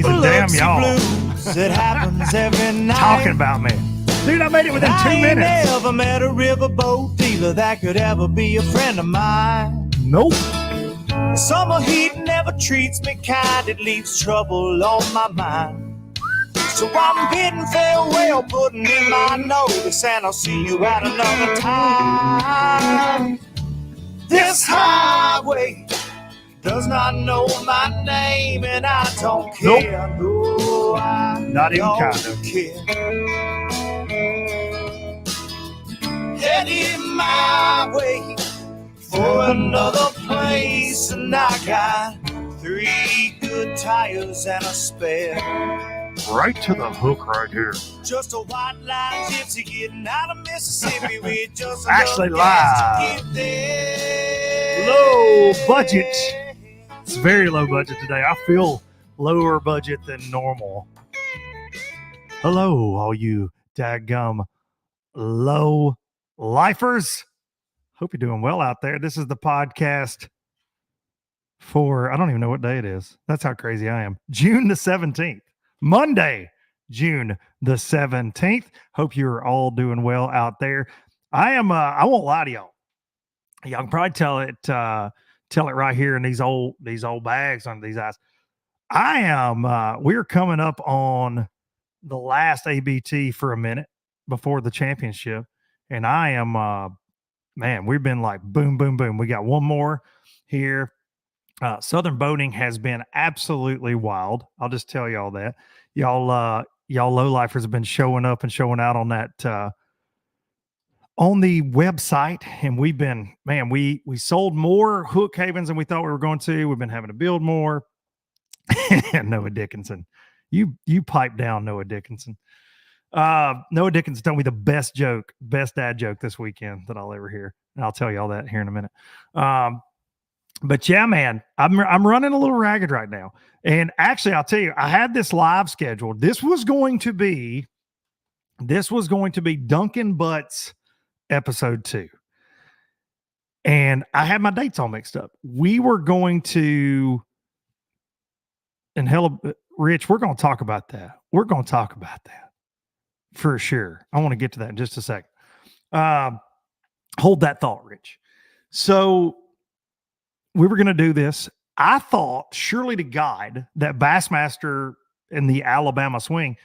but damn y'all. It happens every night. Talking about me. Dude, I made it within 2 minutes. I ain't never met a riverboat dealer that could ever be a friend of mine. Nope. Summer heat never treats me kind. It leaves trouble on my mind. So I'm bidding farewell, putting in my notice, and I'll see you at another time. This highway does not know my name, and I don't care. Nope. No, I not even don't kind of care. Heading my way for another place, and I got 3 good tires and a spare. Right to the hook right here. Just a white line gypsy getting out of Mississippi with just Actually enough gas live. to get there. Low budget. It's very low budget today. I feel lower budget than normal. Hello, all you daggum low lifers. Hope you're doing well out there. This is the podcast for, I don't even know what day it is. That's how crazy I am. June the 17th. Monday, June the 17th. Hope you're all doing well out there. I am, I won't lie to y'all. Y'all can probably tell it right here in these old bags on these eyes. I am, we're coming up on the last ABT for a minute before the championship. And I am, man, we've been like boom, boom, boom. We got one more here. Southern boating has been absolutely wild. I'll just tell y'all that. Y'all lowlifers have been showing up and showing out on that, on the website. And we've been, man, we sold more hook havens than we thought we were going to. We've been having to build more. Noah Dickinson. You pipe down, Noah Dickinson. Noah Dickinson told me the best dad joke this weekend that I'll ever hear. And I'll tell you all that here in a minute. But yeah, man, I'm running a little ragged right now. And actually, I'll tell you, I had this live scheduled. This was going to be Duncan Butts episode 2. And I had my dates all mixed up. We were going to, and hell, Rich, we're going to talk about that. We're going to talk about that for sure. I want to get to that in just a second. Hold that thought, Rich. So we were going to do this. I thought surely to God that Bassmaster and the Alabama swing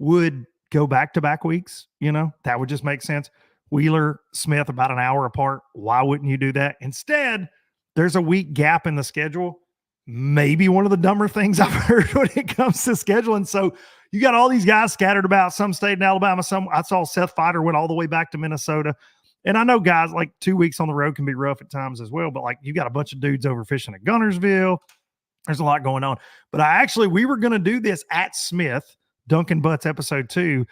would go back-to-back weeks. You know, that would just make sense. Wheeler, Smith, about an hour apart. Why wouldn't you do that? Instead, there's a week gap in the schedule. Maybe one of the dumber things I've heard when it comes to scheduling. So you got all these guys scattered about. Some stayed in Alabama. Some, I saw Seth Fighter went all the way back to Minnesota. And I know guys, like 2 weeks on the road can be rough at times as well, but like you got a bunch of dudes over fishing at Gunnersville. There's a lot going on. But we were going to do this at Smith, Duncan Butts episode 2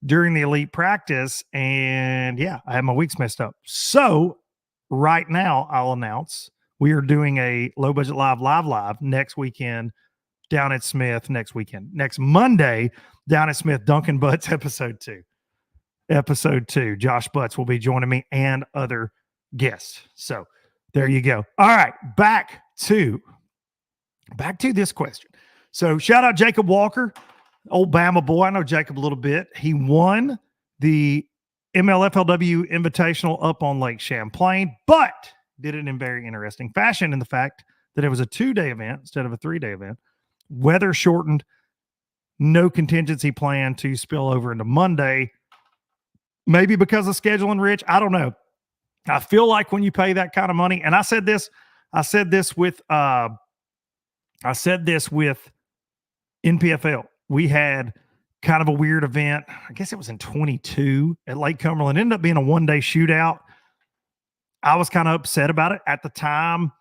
during the elite practice. And yeah, I had my weeks messed up. So right now I'll announce we are doing a low budget live next weekend down at Smith next Monday down at Smith, Duncan Butts episode 2. Episode 2, Josh Butts will be joining me and other guests. So there you go. All right, back to this question. So shout out Jacob Walker, old Bama boy. I know Jacob a little bit. He won the MLFLW Invitational up on Lake Champlain, but did it in very interesting fashion in the fact that it was a 2-day event instead of a 3-day event. Weather shortened, no contingency plan to spill over into Monday. Maybe because of scheduling, Rich. I don't know. I feel like when you pay that kind of money, and I said this with NPFL. We had kind of a weird event. I guess it was in 22 at Lake Cumberland. It ended up being a 1-day shootout. I was kind of upset about it at the time.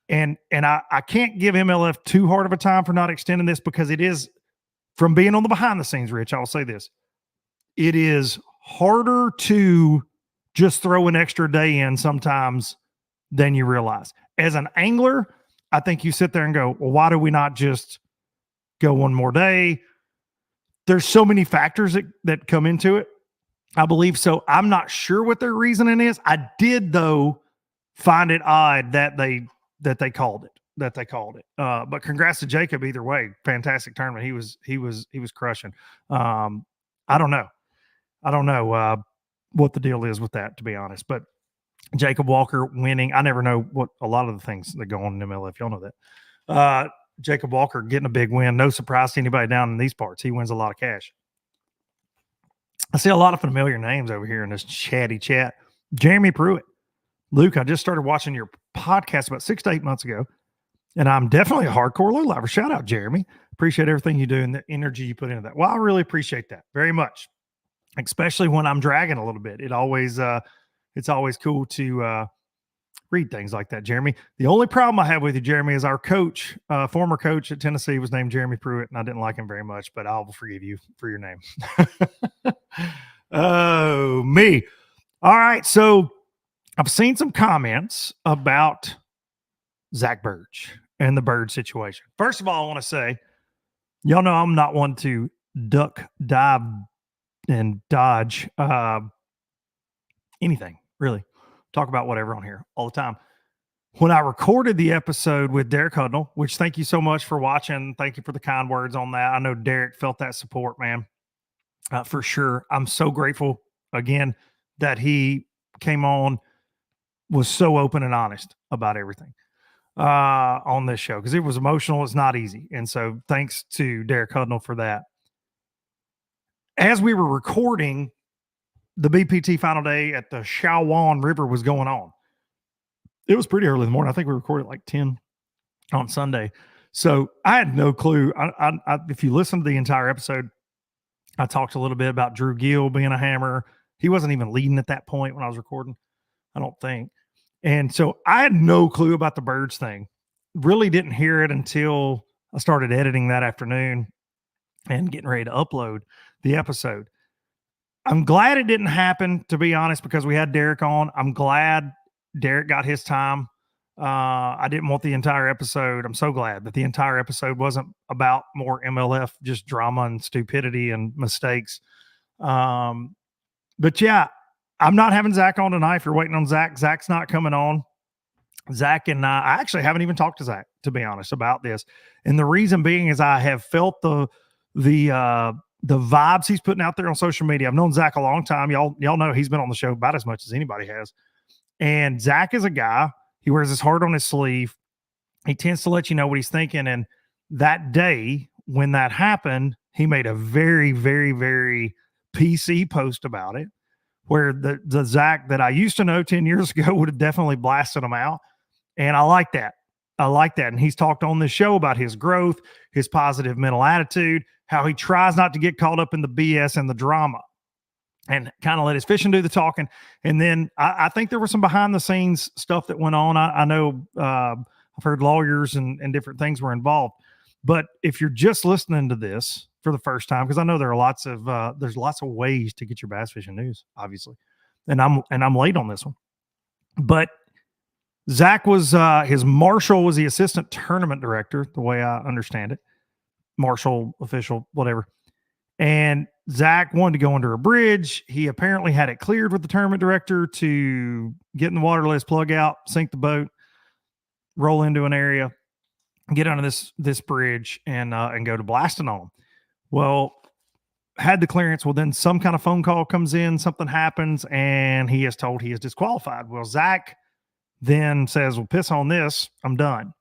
And I can't give MLF too hard of a time for not extending this because it is, from being on the behind the scenes, Rich, I will say this. It is harder to just throw an extra day in sometimes than you realize. As an angler, I think you sit there and go, well, why do we not just go one more day? There's so many factors that come into it. I believe so. I'm not sure what their reasoning is. I did, though, find it odd that they called it. that they called it. But congrats to Jacob either way. Fantastic tournament. He was crushing. I don't know what the deal is with that, to be honest. But Jacob Walker winning. I never know what a lot of the things that go on in MLF. Y'all know that. Jacob Walker getting a big win. No surprise to anybody down in these parts. He wins a lot of cash. I see a lot of familiar names over here in this chatty chat. Jeremy Pruitt. Luke, I just started watching your podcast about 6 to 8 months ago, and I'm definitely a hardcore lowlifer. Shout out, Jeremy. Appreciate everything you do and the energy you put into that. Well, I really appreciate that very much, especially when I'm dragging a little bit. It's always cool to read things like that, Jeremy. The only problem I have with you, Jeremy, is our coach, former coach at Tennessee, was named Jeremy Pruitt, and I didn't like him very much, but I'll forgive you for your name. Oh, me. All right, so I've seen some comments about Zach Birge and the bird situation. First of all, I want to say, y'all know I'm not one to duck, dive, and dodge anything, really. Talk about whatever on here all the time. When I recorded the episode with Derek Hudnall, which thank you so much for watching. Thank you for the kind words on that. I know Derek felt that support, man, for sure. I'm so grateful, again, that he came on, was so open and honest about everything on this show, because it was emotional. It's not easy. And so thanks to Derek Hudnall for that. As we were recording, the BPT final day at the Shawan River was going on. It was pretty early in the morning. I think we recorded like 10 on Sunday. So I had no clue. If you listen to the entire episode, I talked a little bit about Drew Gill being a hammer. He wasn't even leading at that point when I was recording, I don't think. And so I had no clue about the birds thing. Really didn't hear it until I started editing that afternoon and getting ready to upload the episode. I'm glad it didn't happen, to be honest, because we had Derek on. I'm glad Derek got his time. I didn't want the entire episode. I'm so glad that the entire episode wasn't about more MLF, just drama and stupidity and mistakes. But yeah, I'm not having Zach on tonight. If you're waiting on Zach, Zach's not coming on. Zach and I actually haven't even talked to Zach, to be honest, about this. And the reason being is I have felt the vibes he's putting out there on social media. I've known Zach a long time. Y'all know he's been on the show about as much as anybody has. And Zach is a guy, he wears his heart on his sleeve. He tends to let you know what he's thinking. And that day when that happened, he made a very, very, very PC post about it, where the Zach that I used to know 10 years ago would have definitely blasted him out. And I like that. And he's talked on this show about his growth, his positive mental attitude, how he tries not to get caught up in the BS and the drama, and kind of let his fishing do the talking. And then I think there was some behind the scenes stuff that went on. I know I've heard lawyers and different things were involved. But if you're just listening to this for the first time, because I know there are there's lots of ways to get your bass fishing news, obviously, and I'm late on this one. But Zach was his marshal was the assistant tournament director, the way I understand it, marshal, official, whatever. And Zach wanted to go under a bridge. He apparently had it cleared with the tournament director to get in the water, let his plug out, sink the boat, roll into an area, get under this bridge, and go to blasting on him. Well, had the clearance. Well, then some kind of phone call comes in, something happens, and he is told he is disqualified. Well, Zach then says, well, piss on this, I'm done.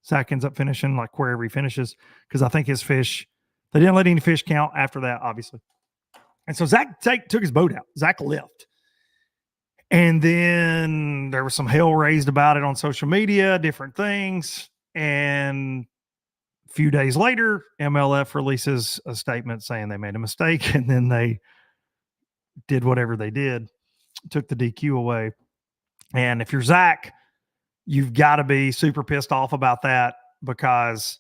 Zach ends up finishing like wherever he finishes, because I think his fish, they didn't let any fish count after that, obviously. And so Zach took his boat out. Zach left. And then there was some hell raised about it on social media, different things. And a few days later, MLF releases a statement saying they made a mistake, and then they did whatever they did, took the DQ away. And if you're Zach, you've got to be super pissed off about that, because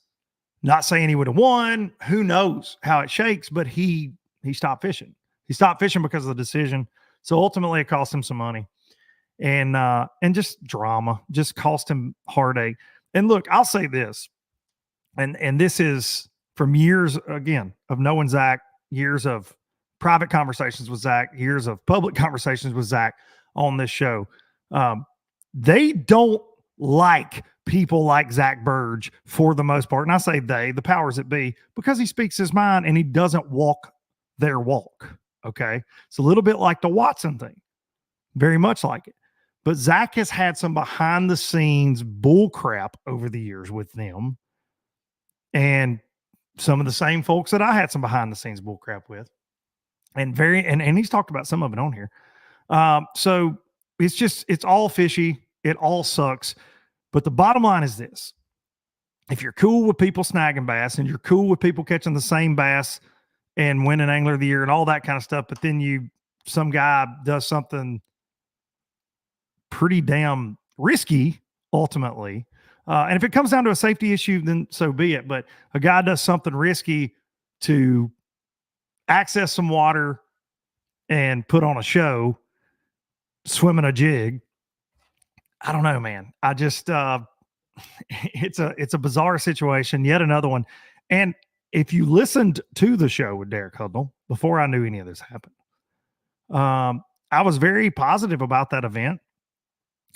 not saying he would have won, who knows how it shakes, but he stopped fishing. He stopped fishing because of the decision. So ultimately it cost him some money and just drama, just cost him heartache. And look, I'll say this, and this is from years, again, of knowing Zach, years of private conversations with Zach, years of public conversations with Zach on this show. They don't like people like Zach Birge for the most part. And I say they, the powers that be, because he speaks his mind and he doesn't walk their walk. Okay. It's a little bit like the Watson thing, very much like it. But Zach has had some behind the scenes bull crap over the years with them. And some of the same folks that I had some behind the scenes bull crap with. And he's talked about some of it on here. So it's all fishy. It all sucks. But the bottom line is this. If you're cool with people snagging bass and you're cool with people catching the same bass and winning Angler of the Year and all that kind of stuff, but then some guy does something pretty damn risky ultimately. And if it comes down to a safety issue, then so be it. But a guy does something risky to access some water and put on a show, swimming a jig. I don't know, man. I just, it's a bizarre situation. Yet another one. And if you listened to the show with Derek Hudnall before I knew any of this happened, I was very positive about that event.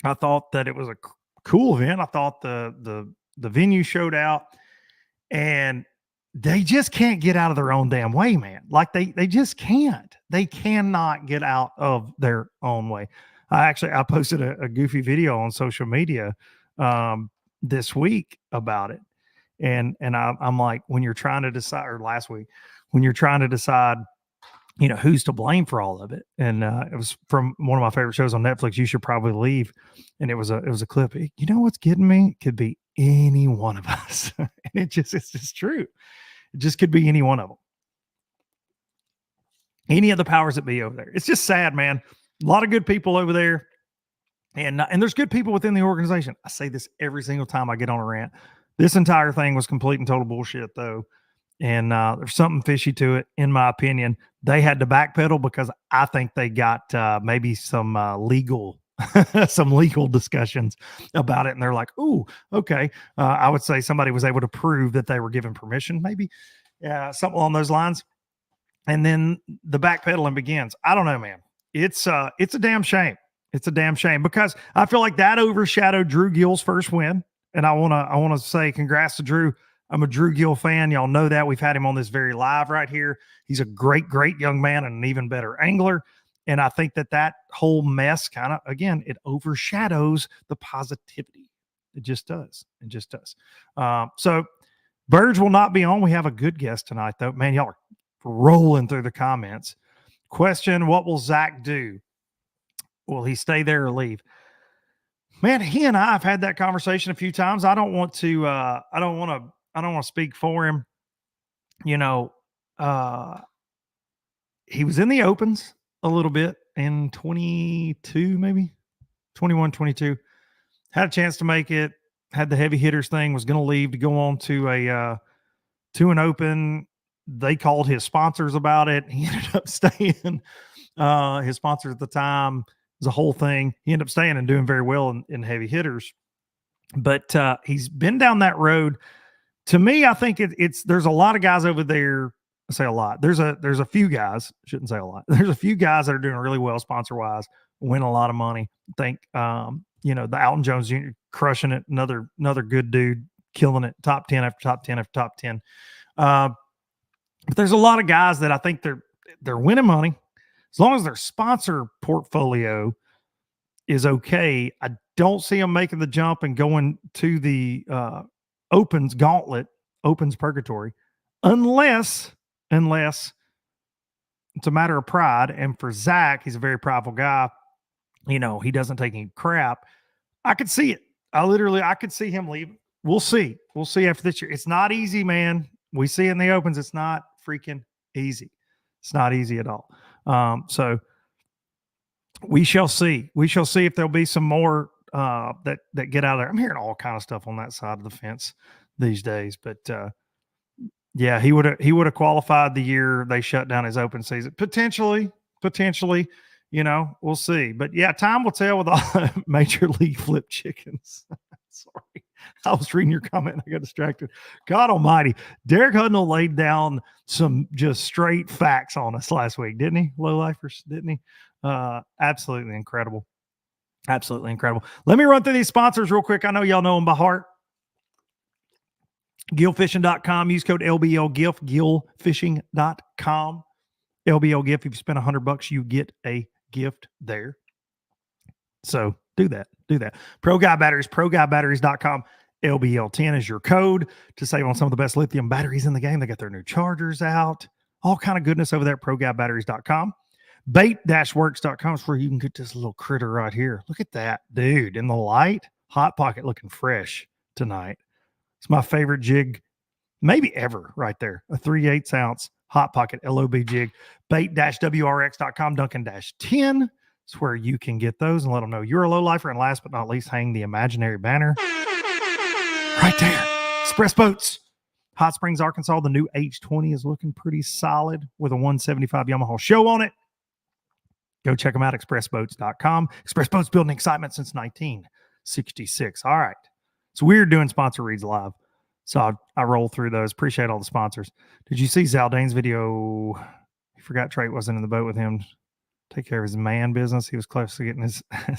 I thought that it was a cool event. I thought the venue showed out, and they just can't get out of their own damn way, man. Like they just can't. They cannot get out of their own way. I posted a goofy video on social media this week about it, and I'm like, when you're trying to decide, or last week, when you're trying to decide, who's to blame for all of it. And it was from one of my favorite shows on Netflix, You Should Probably Leave. And it was a clip. You know what's getting me? It could be any one of us. And it's just true. It just could be any one of them. Any of the powers that be over there. It's just sad, man. A lot of good people over there. And there's good people within the organization. I say this every single time I get on a rant. This entire thing was complete and total bullshit, though. And there's something fishy to it, in my opinion. They had to backpedal because I think they got maybe some legal discussions about it. And they're like, ooh, okay. I would say somebody was able to prove that they were given permission, maybe something along those lines. And then the backpedaling begins. I don't know, man. It's a damn shame. It's a damn shame because I feel like that overshadowed Drew Gill's first win. And I want to say congrats to Drew. I'm a Drew Gill fan. Y'all know that. We've had him on this very live right here. He's a great, great young man and an even better angler. And I think that whole mess kind of, again, it overshadows the positivity. It just does. It just does. So Birge will not be on. We have a good guest tonight, though. Man, y'all are rolling through the comments. Question, what will Zach do? Will he stay there or leave? Man, he and I have had that conversation a few times. I don't want to speak for him. He was in the opens a little bit in 22, maybe 21, 22. Had a chance to make it, had the heavy hitters thing, was going to leave to go on to an open. They called his sponsors about it. He ended up staying. His sponsors at the time, was a whole thing. He ended up staying and doing very well in heavy hitters. But he's been down that road. To me, I think there's a lot of guys over there. I say a lot. There's a few guys, shouldn't say a lot. There's a few guys that are doing really well sponsor wise, win a lot of money. I think the Alton Jones Jr. crushing it, another good dude, killing it, top 10 after top 10 after top 10. But there's a lot of guys that I think they're winning money. As long as their sponsor portfolio is okay, I don't see them making the jump and going to the opens gauntlet, opens purgatory, unless it's a matter of pride. And for Zach, he's a very prideful guy. He doesn't take any crap. I could see it. I could see him leaving. We'll see. We'll see after this year. It's not easy, man. We see it in the opens. It's not freaking easy. It's not easy at all. So we shall see. We shall see if there'll be some more that get out of there. I'm hearing all kind of stuff on that side of the fence these days, but yeah, he would have qualified the year they shut down his open season. Potentially, we'll see. But yeah, time will tell with all Major League flip chickens. Sorry. I was reading your comment and I got distracted. God almighty. Derek Hudnall laid down some just straight facts on us last week, didn't he? Low lifers, didn't he? Absolutely incredible. Absolutely incredible. Let me run through these sponsors real quick. I know y'all know them by heart. Gillfishing.com. Use code LBLGIF. Gillfishing.com. LBLGIF. If you spend $100, you get a gift there. So do that. Do that. Pro Guy Batteries. ProGuyBatteries.com. LBL10 is your code to save on some of the best lithium batteries in the game. They got their new chargers out. All kind of goodness over there at ProGuyBatteries.com. Bait-works.com is where you can get this little critter right here. Look at that, dude, in the light. Hot Pocket looking fresh tonight. It's my favorite jig, maybe ever, right there. A 3/8 ounce Hot Pocket LOB jig. Bait-WRX.com, Duncan-10 is where you can get those and let them know you're a low lifer. And last but not least, hang the imaginary banner right there. Express Boats. Hot Springs, Arkansas. The new H20 is looking pretty solid with a 175 Yamaha show on it. Go check them out, expressboats.com. Express Boats building excitement since 1966. All right. It's weird doing sponsor reads live. So I roll through those. Appreciate all the sponsors. Did you see Zaldane's video? He forgot Trey wasn't in the boat with him. Take care of his man business. He was close to getting his... I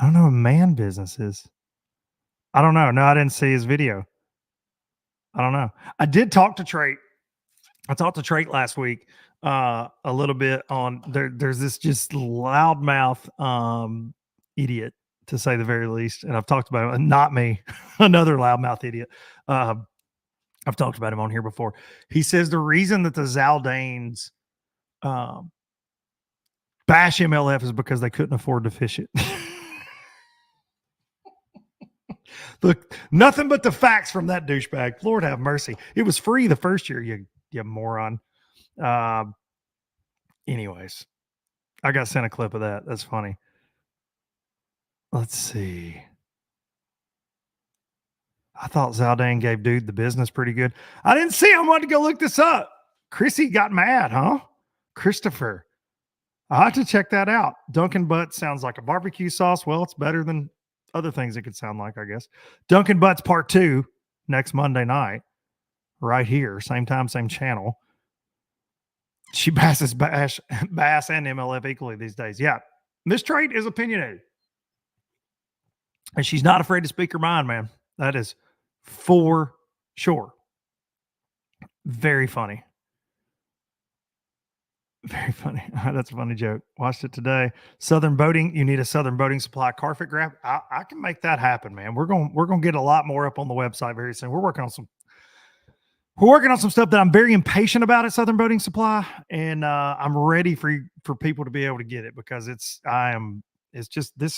don't know what man business is. I don't know. No, I didn't see his video. I don't know. I did talk to Trey. I talked to Trey last week a little bit on there's this just loudmouth idiot, to say the very least. And I've talked about it, not me, another loudmouth idiot. I've talked about him on here before. He says the reason that the Zaldanes bash MLF is because they couldn't afford to fish it. Look, nothing but the facts from that douchebag. Lord have mercy. It was free the first year, you moron. Anyways, I got sent a clip of that. That's funny. Let's see. I thought Zaldane gave dude the business pretty good. I didn't see him. I wanted to go look this up. Chrissy got mad, huh? Christopher. I'll have to check that out. Dunkin' Butts sounds like a barbecue sauce. Well, it's better than other things it could sound like, I guess. Dunkin' Butts Part 2 next Monday night. Right here. Same time, same channel. She basses bass and MLF equally these days. Yeah. Miss Trade is opinionated. And she's not afraid to speak her mind, man. That is for sure. Very funny. Very funny. That's a funny joke. Watched it today. Southern Boating. You need a Southern Boating Supply carpet grab. I can make that happen, man. We're going to get a lot more up on the website very soon. We're working on some stuff that I'm very impatient about at Southern Boating Supply, and I'm ready for people to be able to get it because this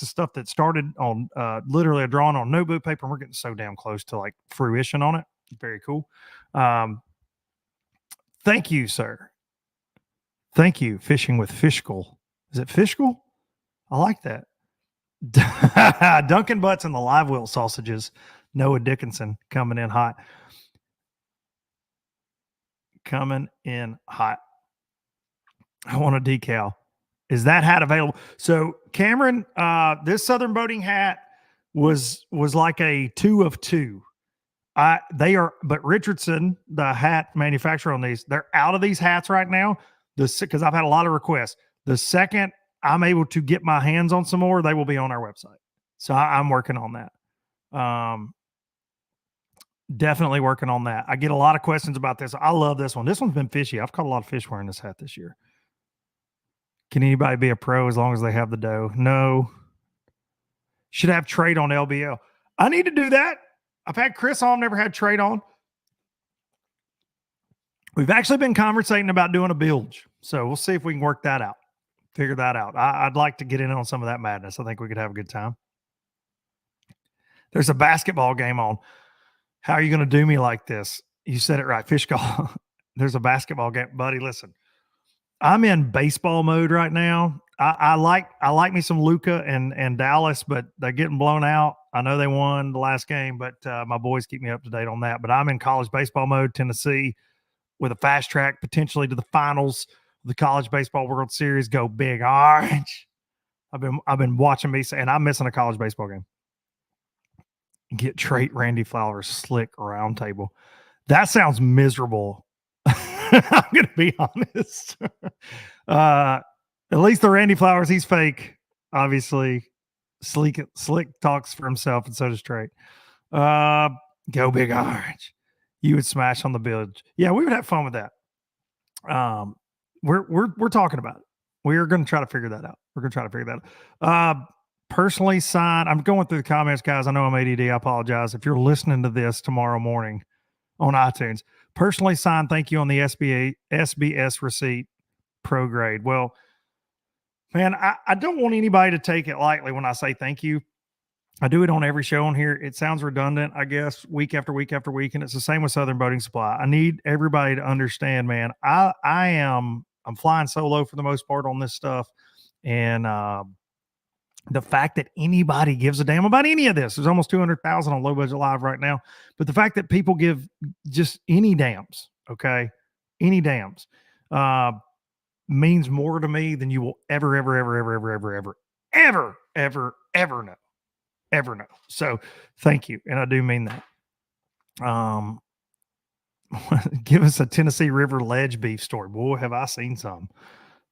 is stuff that started on literally a drawing on notebook paper, and we're getting so damn close to like fruition on it. Very cool. Thank you, sir. Thank you. Fishing with Fishkle. Is it Fishkle? I like that. Dunkin' Butts and the Live Wheel sausages. Noah Dickinson coming in hot. Coming in hot. I want a decal. Is that hat available? So Cameron, this Southern Boating hat was like a 2 of 2. But Richardson, the hat manufacturer on these, they're out of these hats right now. Because I've had a lot of requests. The second I'm able to get my hands on some more, they will be on our website. So I'm working on that. Definitely working on that. I get a lot of questions about this. I love this one. This one's been fishy. I've caught a lot of fish wearing this hat this year. Can anybody be a pro as long as they have the dough? No. Should have trade on LBL. I need to do that. I've had Chris on, never had trade on. We've actually been conversating about doing a bilge. So we'll see if we can work that out. Figure that out. I'd like to get in on some of that madness. I think we could have a good time. There's a basketball game on. How are you going to do me like this? You said it right. Fish call. There's a basketball game. Buddy, listen. I'm in baseball mode right now. I like me some Luka and Dallas, but they're getting blown out. I know they won the last game, but my boys keep me up to date on that. But I'm in college baseball mode. Tennessee with a fast track potentially to the finals of the College Baseball World Series. Go Big Orange. I've been watching me, and I'm missing a college baseball game. Get trait Randy Flowers slick round table. That sounds miserable. I'm going to be honest. At least the Randy Flowers, he's fake. Obviously, Slick talks for himself, and so does Trey. Go Big Orange. You would smash on the village. Yeah, we would have fun with that. We're talking about it. We are going to try to figure that out. We're going to try to figure that out. Personally signed. I'm going through the comments, guys. I know I'm ADD. I apologize. If you're listening to this tomorrow morning on iTunes, personally signed, thank you on the SBS receipt, pro grade. Well, man, I don't want anybody to take it lightly when I say thank you. I do it on every show on here. It sounds redundant, I guess, week after week after week, and it's the same with Southern Boating Supply. I need everybody to understand, man. I'm flying solo for the most part on this stuff, and the fact that anybody gives a damn about any of this, there's almost 200,000 on Low Budget Live right now, but the fact that people give just any dams, okay, any dams, means more to me than you will ever know. So thank you. And I do mean that. Give us a Tennessee River ledge beef story. Boy, have I seen some.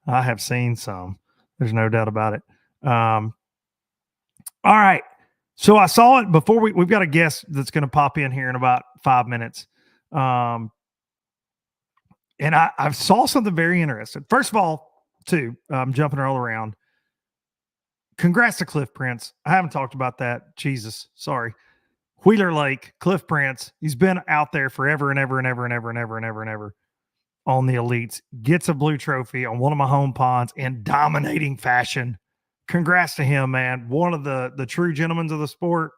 I have seen some. There's no doubt about it. All right. So I saw it before we've got a guest that's going to pop in here in about 5 minutes. And I saw something very interesting. First of all, too, I'm jumping all around. Congrats to Cliff Prince. I haven't talked about that. Jesus, sorry. Wheeler Lake, Cliff Prince. He's been out there forever and ever on the elites. Gets a blue trophy on one of my home ponds in dominating fashion. Congrats to him, man. One of the true gentlemen of the sport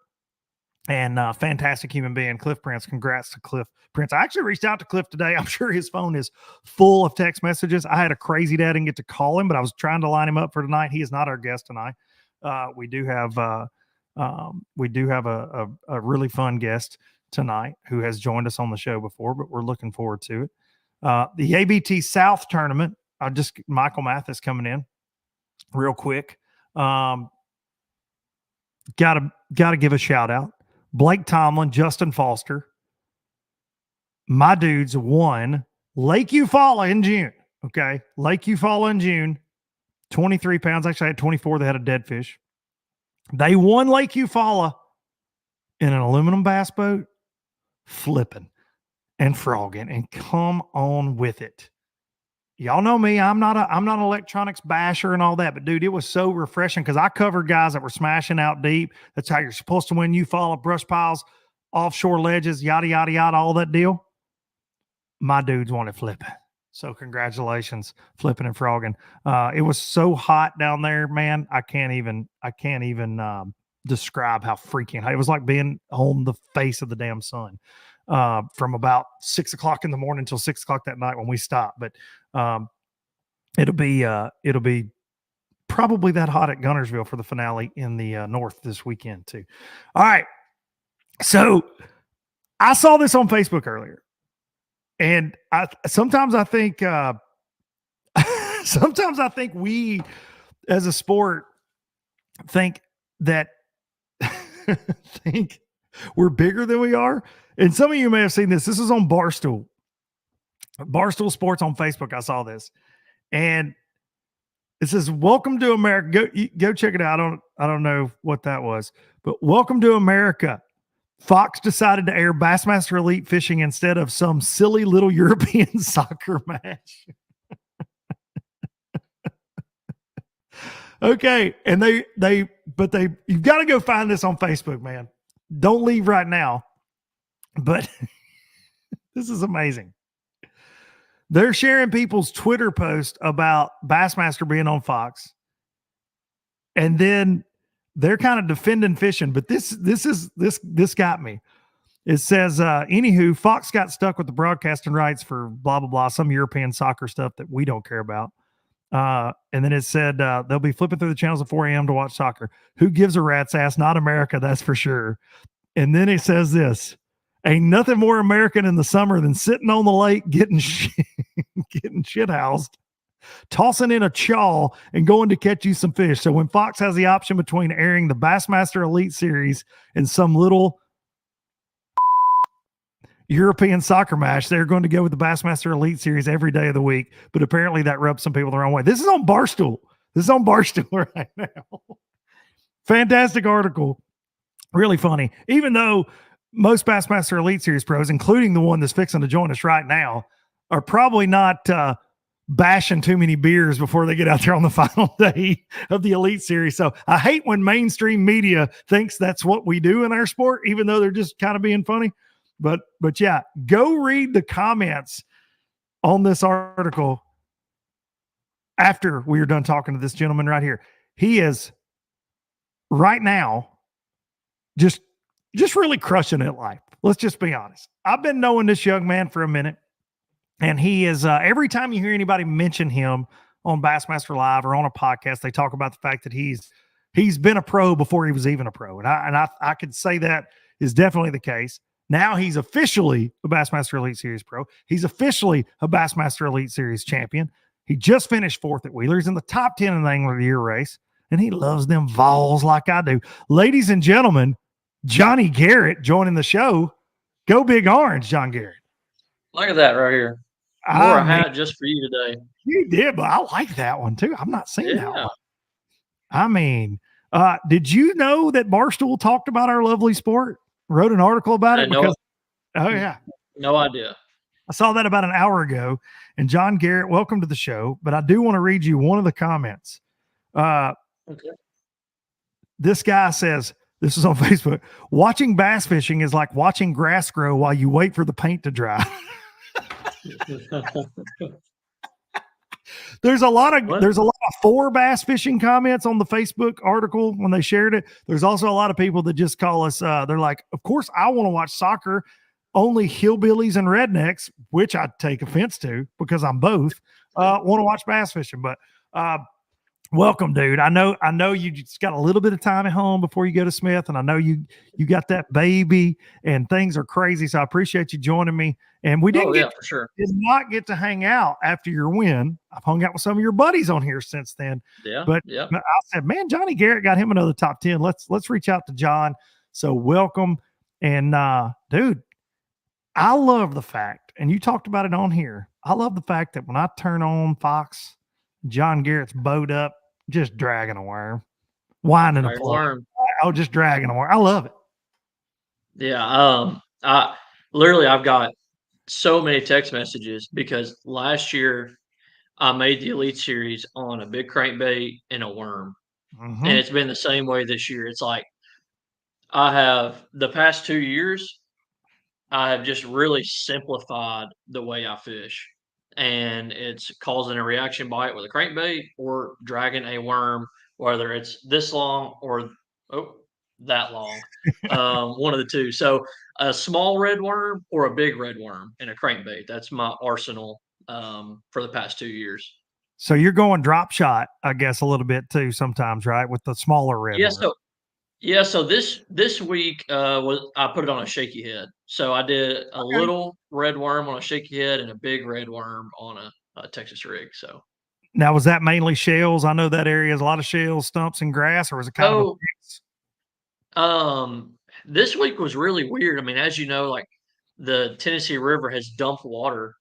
and fantastic human being, Cliff Prince. Congrats to Cliff Prince. I actually reached out to Cliff today. I'm sure his phone is full of text messages. I had a crazy day. I didn't get to call him, but I was trying to line him up for tonight. He is not our guest tonight. We do have a really fun guest tonight who has joined us on the show before, but we're looking forward to it. The ABT South tournament. Michael Mathis coming in real quick. Gotta give a shout out. Blake Tomlin, Justin Foster. My dudes won Lake Eufaula in June. Okay. Lake Eufaula in June. 23 pounds. Actually, I had 24. They had a dead fish. They won Lake Eufaula in an aluminum bass boat, flipping and frogging, and come on with it. Y'all know me. I'm not an electronics basher and all that, but dude, it was so refreshing because I covered guys that were smashing out deep. That's how you're supposed to win. Eufaula, brush piles, offshore ledges, yada, yada, yada, all that deal. My dudes wanted flipping. So congratulations, flipping and frogging. It was so hot down there, man. I can't even describe how freaking hot. It was like being on the face of the damn sun from about 6 o'clock in the morning until 6 o'clock that night when we stopped. But it'll be probably that hot at Gunnersville for the finale in the north this weekend too. All right. So I saw this on Facebook earlier. And sometimes I think we as a sport think that think we're bigger than we are. And some of you may have seen this. This is on Barstool Sports on Facebook. I saw this, and it says, "Welcome to America." Go check it out. I don't know what that was, but welcome to America. Fox decided to air Bassmaster Elite Fishing instead of some silly little European soccer match. Okay. And you've got to go find this on Facebook, man. Don't leave right now. But this is amazing. They're sharing people's Twitter post about Bassmaster being on Fox. And then they're kind of defending fishing, but this got me. It says, anywho, Fox got stuck with the broadcasting rights for blah, blah, blah, some European soccer stuff that we don't care about. And then it said, they'll be flipping through the channels at 4 a.m. to watch soccer. Who gives a rat's ass? Not America, that's for sure. And then it says this, ain't nothing more American in the summer than sitting on the lake getting shit housed, tossing in a chaw and going to catch you some fish. So when Fox has the option between airing the Bassmaster Elite Series and some little European soccer match, they're going to go with the Bassmaster Elite Series every day of the week. But apparently that rubs some people the wrong way. This is on Barstool. This is on Barstool right now. Fantastic article. Really funny. Even though most Bassmaster Elite Series pros, including the one that's fixing to join us right now, are probably not bashing too many beers before they get out there on the final day of the Elite Series. So I hate when mainstream media thinks that's what we do in our sport, even though they're just kind of being funny. But yeah, go read the comments on this article after we are done talking to this gentleman right here. He is right now just really crushing it at life. Let's just be honest. I've been knowing this young man for a minute, and he is every time you hear anybody mention him on Bassmaster Live or on a podcast, they talk about the fact that he's been a pro before he was even a pro. And I could say that is definitely the case. Now he's officially a Bassmaster Elite Series pro. He's officially a Bassmaster Elite Series champion. He just finished 4th at Wheeler. He's in the top 10 in the Angler of the Year race, and he loves them Vols like I do. Ladies and gentlemen, Johnny Garrett joining the show. Go Big Orange, John Garrett. Look at that right here. More a hat just for you today. You did, but I like that one too. I'm not seeing that one. I mean, did you know that Barstool talked about our lovely sport? Wrote an article about it? Oh, yeah. No idea. I saw that about an hour ago. And John Garrett, welcome to the show. But I do want to read you one of the comments. Okay. This guy says, this is on Facebook, watching bass fishing is like watching grass grow while you wait for the paint to dry. There's a lot of for bass fishing comments on the Facebook article when they shared it. There's also a lot of people that just call us. They're like, of course, I want to watch soccer. Only hillbillies and rednecks, which I take offense to because I'm both, want to watch bass fishing. But welcome, dude. I know you just got a little bit of time at home before you go to Smith, and I know you got that baby, and things are crazy. So I appreciate you joining me. And we did not get to hang out after your win. I've hung out with some of your buddies on here since then. Yeah. But yeah. I said, man, Johnny Garrett got him another top 10. Let's reach out to John. So welcome. And dude, I love the fact, and you talked about it on here, I love the fact that when I turn on Fox, John Garrett's bowed up, just dragging a worm, winding a worm. Oh, just dragging a worm. I love it. Yeah. I've got so many text messages because last year I made the Elite Series on a big crankbait and a worm. Mm-hmm. And it's been the same way this year. It's like I have the past 2 years, I have just really simplified the way I fish. And it's causing a reaction bite with a crankbait or dragging a worm, whether it's this long or that long, one of the two. So a small red worm or a big red worm and a crankbait. That's my arsenal for the past 2 years. So you're going drop shot, I guess, a little bit too sometimes, right? With the smaller red worm. So this week I put it on a shaky head. So I did a little red worm on a shaky head and a big red worm on a Texas rig. So now, was that mainly shells? I know that area has a lot of shells, stumps, and grass, or was it kind of a mix? This week was really weird. I mean, as you know, like the Tennessee River has dumped water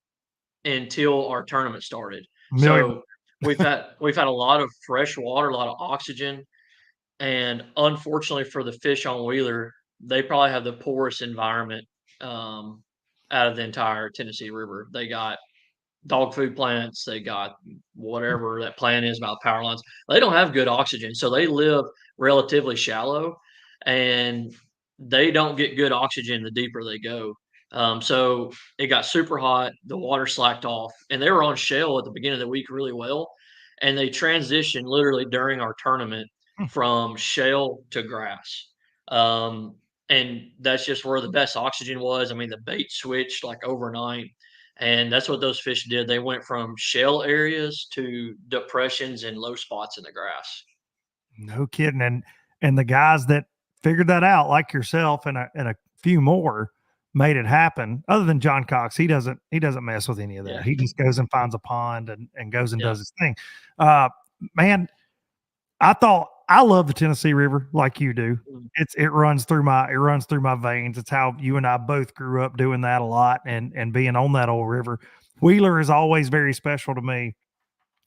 until our tournament started. So we've had a lot of fresh water, a lot of oxygen. And unfortunately for the fish on Wheeler, they probably have the poorest environment out of the entire Tennessee River. They got dog food plants. They got whatever that plant is about power lines. They don't have good oxygen. So they live relatively shallow and they don't get good oxygen the deeper they go. So it got super hot. The water slacked off and they were on shell at the beginning of the week really well. And they transitioned literally during our tournament from shale to grass. And that's just where the best oxygen was. I mean, the bait switched like overnight. And that's what those fish did. They went from shale areas to depressions and low spots in the grass. No kidding. And the guys that figured that out, like yourself and a few more, made it happen. Other than John Cox, he doesn't mess with any of that. Yeah. He just goes and finds a pond and goes and does his thing. Man, I love the Tennessee River like you do. It runs through my veins. It's how you and I both grew up doing that a lot and being on that old river. Wheeler is always very special to me.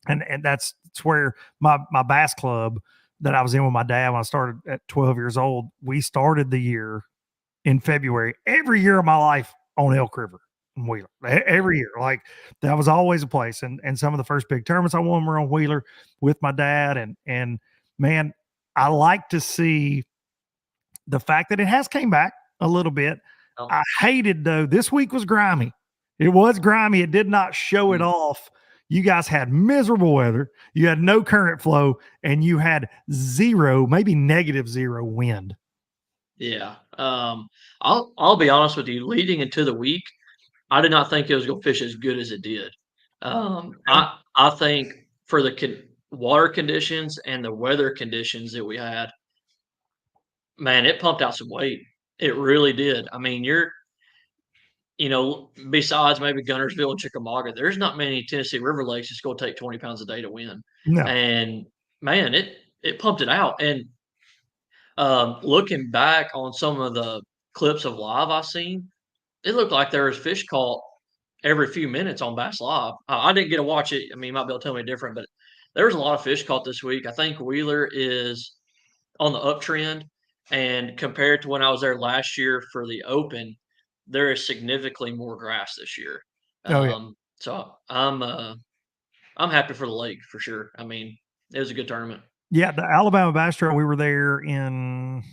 And that's where my bass club that I was in with my dad when I started at 12 years old. We started the year in February, every year of my life on Elk River and Wheeler. Every year. Like that was always a place. And some of the first big tournaments I won were on Wheeler with my dad. And man, I like to see the fact that it has came back a little bit. Oh. I hated though, this week was grimy. It was grimy. It did not show it off. You guys had miserable weather. You had no current flow, and you had zero, maybe -0 wind. Yeah. I'll be honest with you. Leading into the week, I did not think it was going to fish as good as it did. I think for the water conditions and the weather conditions that we had, man, it pumped out some weight. It really did. I mean, besides maybe Gunnersville and Chickamauga, there's not many Tennessee River lakes it's going to take 20 pounds a day to win. No. And man, it pumped it out. And looking back on some of the clips of live I've seen, it looked like there was fish caught every few minutes on Bass Live. I didn't get to watch it. I mean, you might be able to tell me different, but there was a lot of fish caught this week. I think Wheeler is on the uptrend, and compared to when I was there last year for the Open, there is significantly more grass this year. Oh, yeah. So I'm happy for the lake for sure. I mean, it was a good tournament. Yeah, the Alabama Bass Trail, we were there in,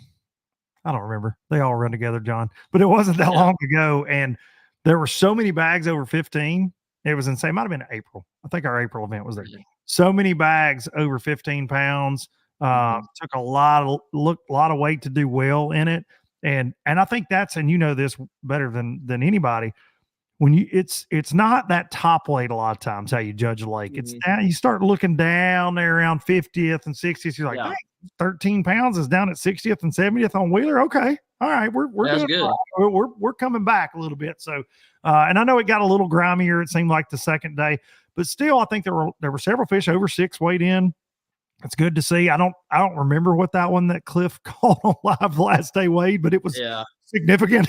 I don't remember. They all run together, John, but it wasn't that long ago. And there were so many bags over 15. It was insane. It might have been April. I think our April event was there. So many bags over 15 pounds. Took a lot of weight to do well in it. And I think that's, and you know this better than anybody, when it's not that top weight a lot of times how you judge a lake. It's down, you start looking down there around 50th and 60th. You're like, hey, 13 pounds is down at 60th and 70th on Wheeler. Okay. All right. We're doing good. We're coming back a little bit. So, and I know it got a little grimier. It seemed like the second day, but still, I think there were several fish over 6 weighed in. It's good to see. I don't remember what that one that Cliff caught on live the last day weighed, but it was significant.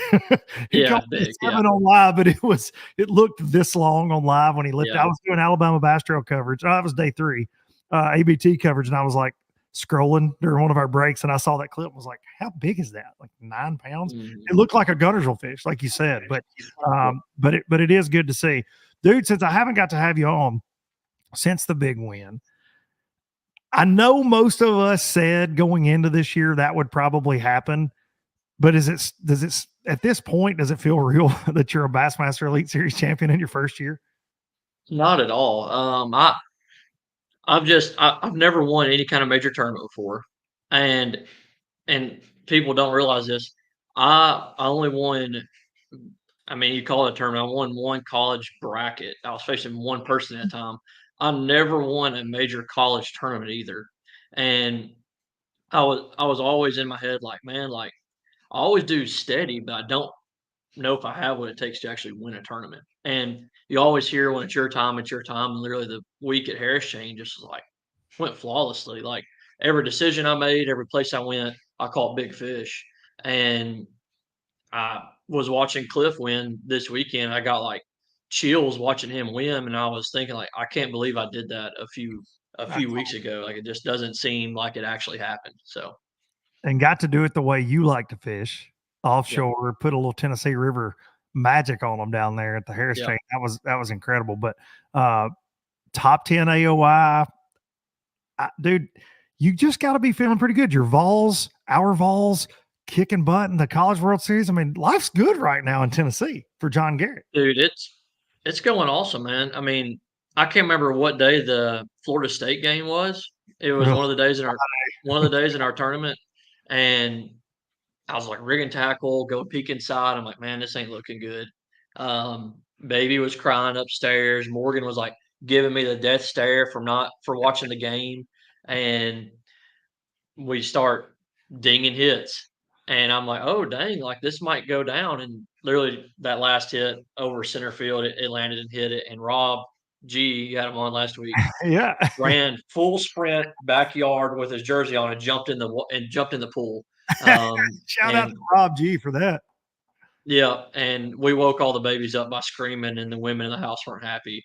He caught big, 7 on live, but it looked this long on live when he lifted. I was doing Alabama Bass Trail coverage. That was day 3, ABT coverage, and I was like scrolling during one of our breaks, and I saw that clip and was like, how big is that? Like 9 pounds? It looked like a Gunnersville fish, like you said, but it is good to see. Dude, since I haven't got to have you on since the big win, I know most of us said going into this year that would probably happen, but does it at this point, does it feel real that you're a Bassmaster Elite Series champion in your first year? Not at all. I've never won any kind of major tournament before, and people don't realize this. I only won. I mean, you call it a tournament. I won one college bracket. I was facing one person at a time. I never won a major college tournament either, and I was always in my head like, man, like I always do steady, but I don't know if I have what it takes to actually win a tournament. And you always hear when it's your time, it's your time. And literally the week at Harris Chain just like went flawlessly. Like every decision I made, every place I went, I caught big fish. And I was watching Cliff win this weekend. I got like chills watching him win, and I was thinking like, I can't believe I did that a few weeks ago. Like it just doesn't seem like it actually happened. So, and got to do it the way you like to fish, offshore, put a little Tennessee River magic on them down there at the Harris Chain. That was incredible. But top 10 AOI, dude, you just got to be feeling pretty good. Your Vols, our Vols, kicking butt in the College World Series. I mean, life's good right now in Tennessee for John Garrett. Dude, it's going awesome, man. I mean, I can't remember what day the Florida State game was. It was one of the days in our tournament, and I was like rigging tackle, go peek inside. I'm like, man, this ain't looking good. Baby was crying upstairs. Morgan was like giving me the death stare for watching the game, and we start dinging hits. And I'm like, oh, dang, like this might go down. And literally that last hit over center field, it landed and hit it. And Rob G, you had him on last week. Ran full sprint backyard with his jersey on and jumped in the pool. Shout out to Rob G for that. Yeah. And we woke all the babies up by screaming, and the women in the house weren't happy.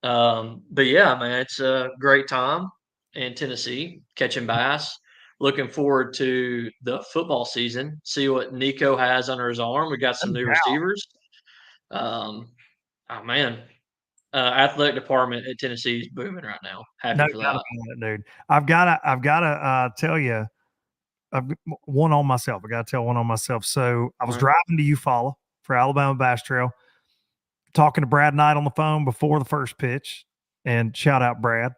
But yeah, man, it's a great time in Tennessee catching bass. looking forward to the football season. See what Nico has under his arm. We got some new receivers. Oh man, athletic department at Tennessee is booming right now. Happy for that, dude. I've gotta tell you, one on myself. I gotta tell one on myself. So I was driving to Eufaula for Alabama Bass Trail, talking to Brad Knight on the phone before the first pitch, and shout out Brad,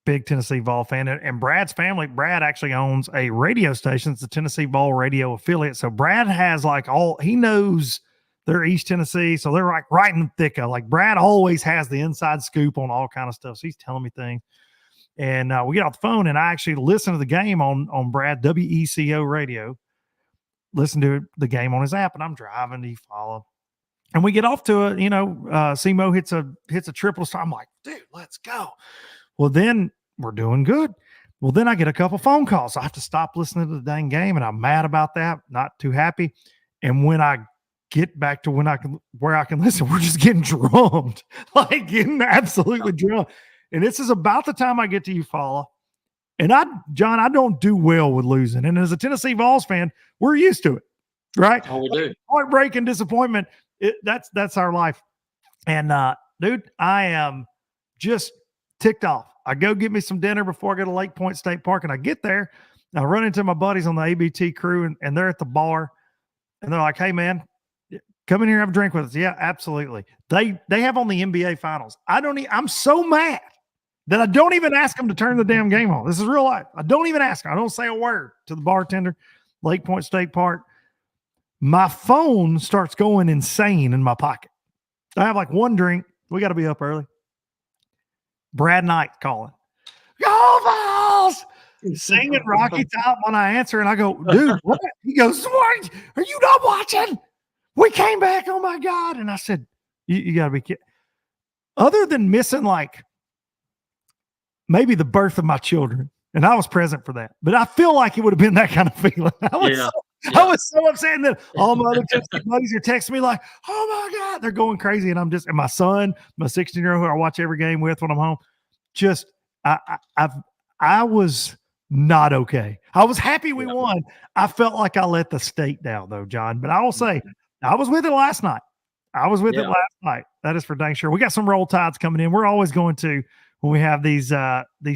big Tennessee Vol fan. And Brad's family, Brad actually owns a radio station. It's the Tennessee Vol radio affiliate. So Brad has he knows they're East Tennessee. So they're like right in the thick of, like, Brad always has the inside scoop on all kind of stuff. So he's telling me things. And we get off the phone, and I actually listen to the game on Brad WECO radio, listen to the game on his app, and I'm driving to follow. And we get off to Simo hits a triple star. I'm like, dude, let's go. Well, then we're doing good. Well, then I get a couple phone calls. I have to stop listening to the dang game, and I'm mad about that, not too happy. And when I get back to where I can listen, we're just getting drummed, like getting absolutely drummed. And this is about the time I get to Eufaula. And John, I don't do well with losing. And as a Tennessee Vols fan, we're used to it, right? Oh, we do. Heartbreak and disappointment. That's our life. And dude, I am just ticked off. I go get me some dinner before I go to Lake Point State Park, and I get there. And I run into my buddies on the ABT crew, and they're at the bar, and they're like, "Hey, man, come in here and have a drink with us." Yeah, absolutely. They have on the NBA Finals. I'm so mad that I don't even ask them to turn the damn game on. This is real life. I don't even ask them. I don't say a word to the bartender, Lake Point State Park. My phone starts going insane in my pocket. I have like one drink. We got to be up early. Brad Knight calling. Go Vols! Singing Rocky Top when I answer, and I go, dude, what? He goes, what? Are you not watching? We came back. Oh, my God. And I said, you got to be kidding. Other than missing like maybe the birth of my children, and I was present for that, but I feel like it would have been that kind of feeling. I was so upset that all my other buddies are texting me like, oh my God, they're going crazy. And and my son, my 16-year-old who I watch every game with when I'm home, I was not okay. I was happy we won. I felt like I let the state down though, John, but I will say I was with it last night. That is for dang sure. We got some Roll Tides coming in. We're always going to, when we have these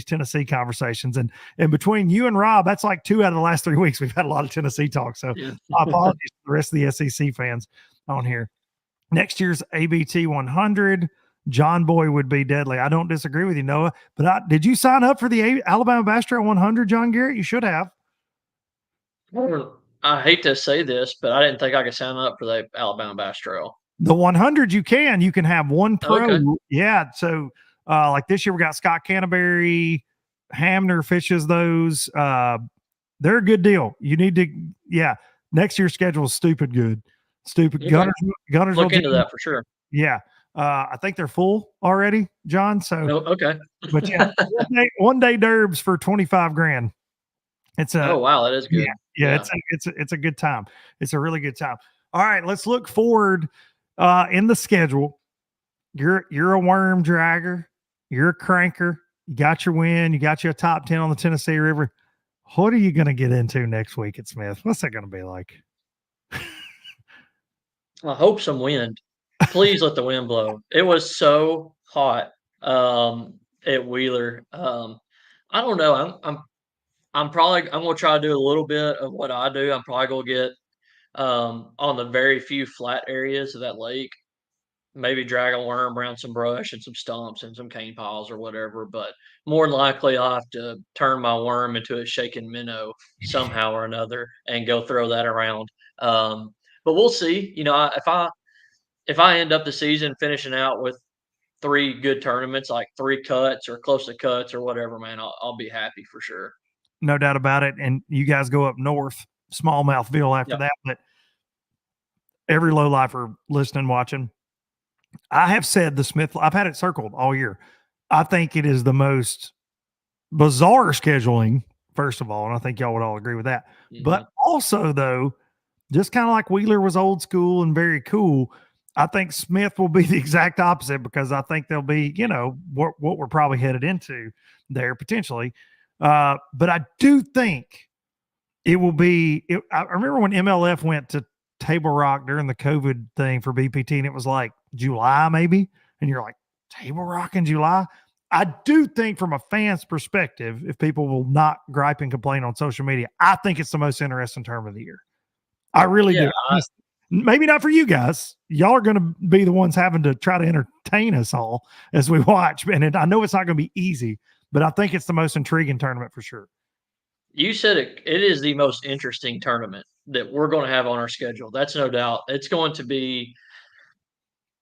Tennessee conversations. And between you and Rob, that's like 2 out of the last 3 weeks we've had a lot of Tennessee talk. So I apologize to the rest of the SEC fans on here. Next year's ABT 100, John Boy would be deadly. I don't disagree with you, Noah. But did you sign up for the Alabama Bass Trail 100, John Garrett? You should have. I hate to say this, but I didn't think I could sign up for the Alabama Bass Trail. The 100 you can have one pro. Okay. Yeah, so like this year we got Scott Canterbury, Hamner fishes those. They're a good deal. You need to, next year's schedule is stupid good. Stupid. Yeah. Gunners look into that for sure. Yeah. I think they're full already, John. So okay. But yeah, one day derbs for $25,000. It's oh wow, that is good. Yeah. It's a good time. It's a really good time. All right, let's look forward in the schedule. You're a worm dragger. You're a cranker. You got your win. You got your top 10 on the Tennessee River. What are you going to get into next week at Smith? What's that going to be like? I hope some wind. Please let the wind blow. It was so hot at Wheeler. I don't know. I'm gonna try to do a little bit of what I do. I'm probably gonna get on the very few flat areas of that lake, maybe drag a worm around some brush and some stumps and some cane piles or whatever. But more than likely, I'll have to turn my worm into a shaken minnow somehow or another and go throw that around. But we'll see. If I end up the season finishing out with 3 good tournaments, like 3 cuts or close to cuts or whatever, man, I'll be happy for sure. No doubt about it. And you guys go up north, Smallmouthville after that. But every low lifer listening, watching, I have said the Smith, I've had it circled all year. I think it is the most bizarre scheduling, first of all, and I think y'all would all agree with that. Mm-hmm. But also, though, just kind of like Wheeler was old school and very cool, I think Smith will be the exact opposite, because I think they'll be, what we're probably headed into there potentially. But I do think it will be. I remember when MLF went to Table Rock during the COVID thing for BPT, and it was like July maybe, and you're like, Table Rock in July. I do think from a fan's perspective, if people will not gripe and complain on social media, I think it's the most interesting tournament of the year. I really do. Maybe not for you guys. Y'all are going to be the ones having to try to entertain us all as we watch. And I know it's not going to be easy, but I think it's the most intriguing tournament for sure. You said it. It is the most interesting tournament that we're going to have on our schedule. That's no doubt. It's going to be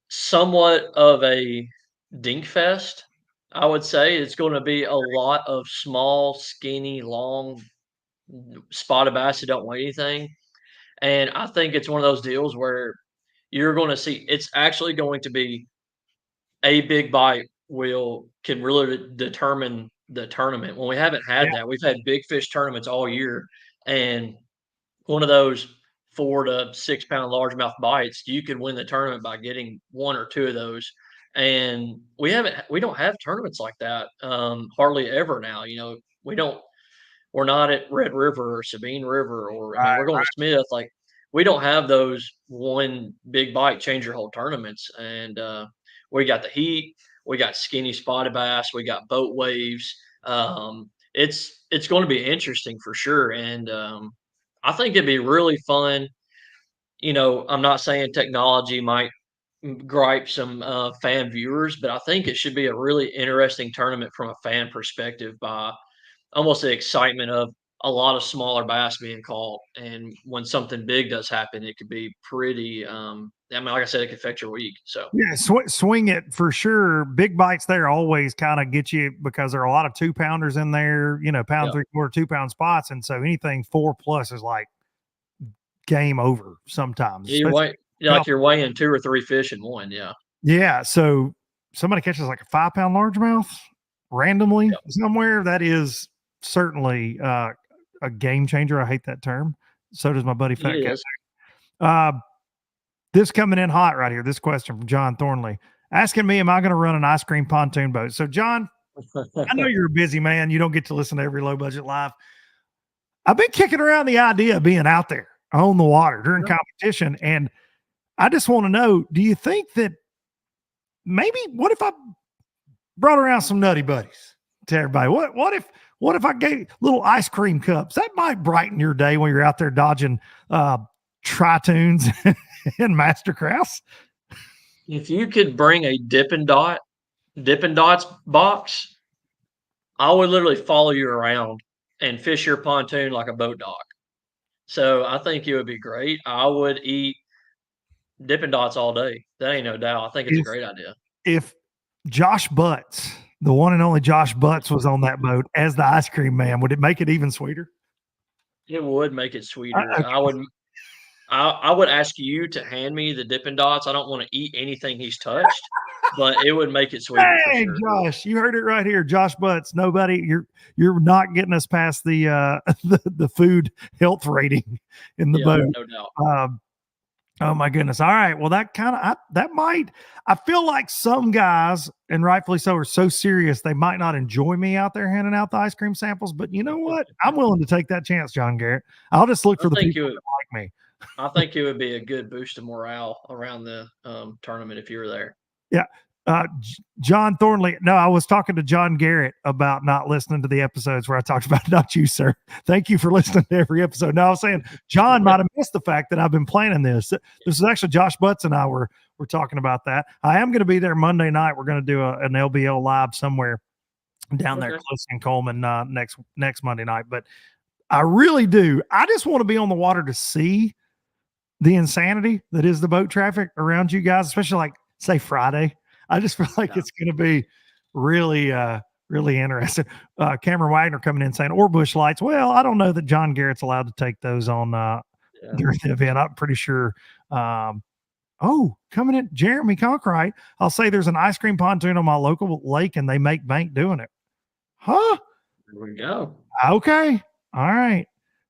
somewhat of a dink fest, I would say. It's going to be a lot of small, skinny, long spotted bass that don't weigh anything. And I think it's one of those deals where you're going to see it's actually going to be a big bite can really determine the tournament. When we haven't had that, we've had big fish tournaments all year, and one of those 4 to 6 pound largemouth bites, you could win the tournament by getting 1 or 2 of those. And we don't have tournaments like that hardly ever now. We're not at Red River or Sabine River, or we're going to Smith. Like, we don't have those one big bite change your whole tournaments. And we got the heat, we got skinny spotted bass, we got boat waves. It's going to be interesting for sure. And I think it'd be really fun. I'm not saying technology might gripe some fan viewers, but I think it should be a really interesting tournament from a fan perspective by almost the excitement of a lot of smaller bass being caught. And when something big does happen, it could be pretty, like I said, it could affect your week. So yeah, swing it for sure. Big bites there always kind of get you because there are a lot of 2-pounders in there, pound, 3/4, 2-pound spots. And so anything 4+ is like game over sometimes. You're weighing 2 or 3 fish in one. Yeah. Yeah. So somebody catches like a 5-pound largemouth randomly somewhere. That is certainly a game changer. I hate that term. So does my buddy Fat Cat. This coming in hot right here. This question from John Thornley asking me, am I going to run an ice cream pontoon boat? So John, I know you're a busy man. You don't get to listen to every Low Budget Live. I've been kicking around the idea of being out there on the water during competition. And I just want to know, do you think that maybe, what if I brought around some Nutty Buddies to everybody? What if I gave little ice cream cups? That might brighten your day when you're out there dodging Tri-Tunes and Master Kraus. If you could bring a Dippin' Dots box, I would literally follow you around and fish your pontoon like a boat dock. So I think it would be great. I would eat Dippin' Dots all day. That ain't no doubt. I think it's a great idea. If Josh Butts, the one and only Josh Butts, was on that boat as the ice cream man, would it make it even sweeter? It would make it sweeter. I would ask you to hand me the Dippin' Dots. I don't want to eat anything he's touched, but it would make it sweeter. Hey, for sure. Josh, you heard it right here. Josh Butts. Nobody, you're not getting us past the food health rating in the boat. No doubt. Oh my goodness. All right. Well, I feel like some guys, and rightfully so, are so serious they might not enjoy me out there handing out the ice cream samples. But you know what? I'm willing to take that chance, John Garrett. I'll just look for the people that like me. I think it would be a good boost of morale around the tournament if you were there. Yeah. John Thornley. No, I was talking to John Garrett about not listening to the episodes where I talked about not you, sir. Thank you for listening to every episode. No, I was saying John might have missed the fact that I've been planning this. This is actually Josh Butts and I were talking about that. I am going to be there Monday night. We're going to do an LBL live somewhere down there close in Coleman next Monday night. But I really do. I just want to be on the water to see the insanity that is the boat traffic around you guys, especially like say Friday. I just feel like it's going to be really, really interesting. Cameron Wagner coming in saying, or bush lights. Well, I don't know that John Garrett's allowed to take those on during the event. I'm pretty sure. Coming in, Jeremy Conkright. I'll say there's an ice cream pontoon on my local lake and they make bank doing it. Huh? There we go. Okay. All right.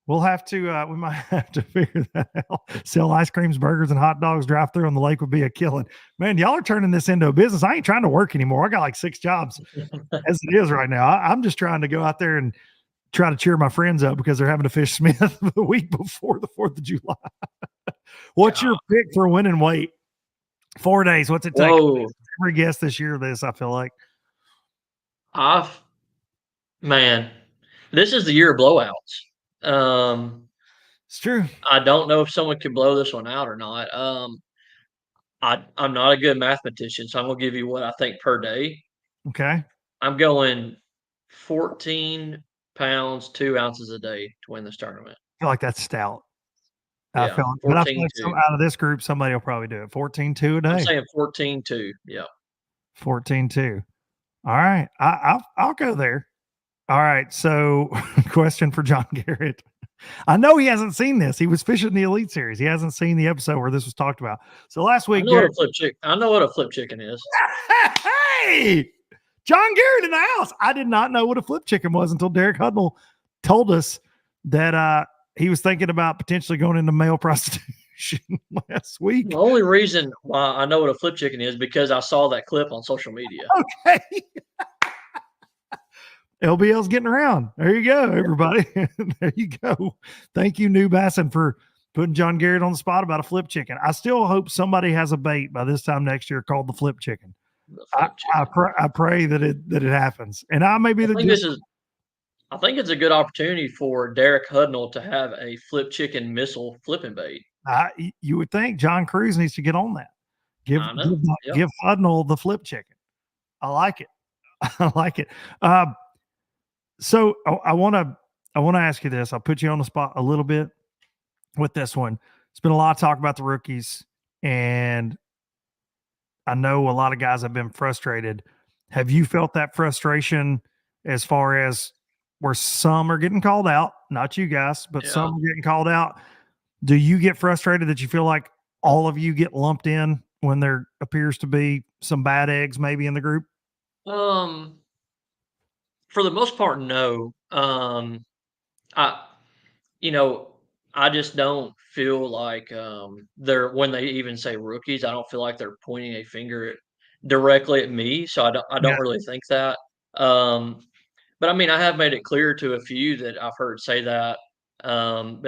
We'll have to, we might have to figure that out. Sell ice creams, burgers, and hot dogs drive through on the lake would be a killing. Man, y'all are turning this into a business. I ain't trying to work anymore. I got like 6 jobs as it is right now. I'm just trying to go out there and try to cheer my friends up because they're having to fish Smith the week before the 4th of July. What's your pick for winning weight? 4 days. What's it take? Whoa. Every guest this year, I feel like. Man, this is the year of blowouts. It's true. I don't know if someone can blow this one out or not. I'm not a good mathematician, so I'm gonna give you what I think per day. Okay. I'm going 14 pounds, 2 ounces a day to win this tournament. I feel like that's stout. Yeah, I feel like out of this group, somebody will probably do it. 14.2 a day. I'm saying 14.2. Yeah. 14.2. All right. I'll go there. All right. So, question for John Garrett. I know he hasn't seen this. He was fishing the Elite Series. He hasn't seen the episode where this was talked about. So last week, I know what a flip chicken is. Hey, John Garrett in the house. I did not know what a flip chicken was until Derek Hudnall told us that he was thinking about potentially going into male prostitution last week. The only reason why I know what a flip chicken is because I saw that clip on social media. Okay. LBL's getting around. There you go, everybody. There you go. Thank you, New Bassin, for putting John Garrett on the spot about a flip chicken. I still hope somebody has a bait by this time next year called the flip chicken. I pray that it happens. And I may be I think it's a good opportunity for Derek Hudnall to have a flip chicken missile flipping bait. You would think John Cruz needs to get on that. Give Hudnall the flip chicken. I like it. I like it. So I want to ask you this. I'll put you on the spot a little bit with this one. It's been a lot of talk about the rookies, and I know a lot of guys have been frustrated. Have you felt that frustration as far as where some are getting called out? Not you guys, but some are getting called out. Do you get frustrated that you feel like all of you get lumped in when there appears to be some bad eggs maybe in the group? For the most part, no. I just don't feel like they're when they even say rookies, I don't feel like they're pointing a finger directly at me. So I don't really think that. But I mean, I have made it clear to a few that I've heard say that. Be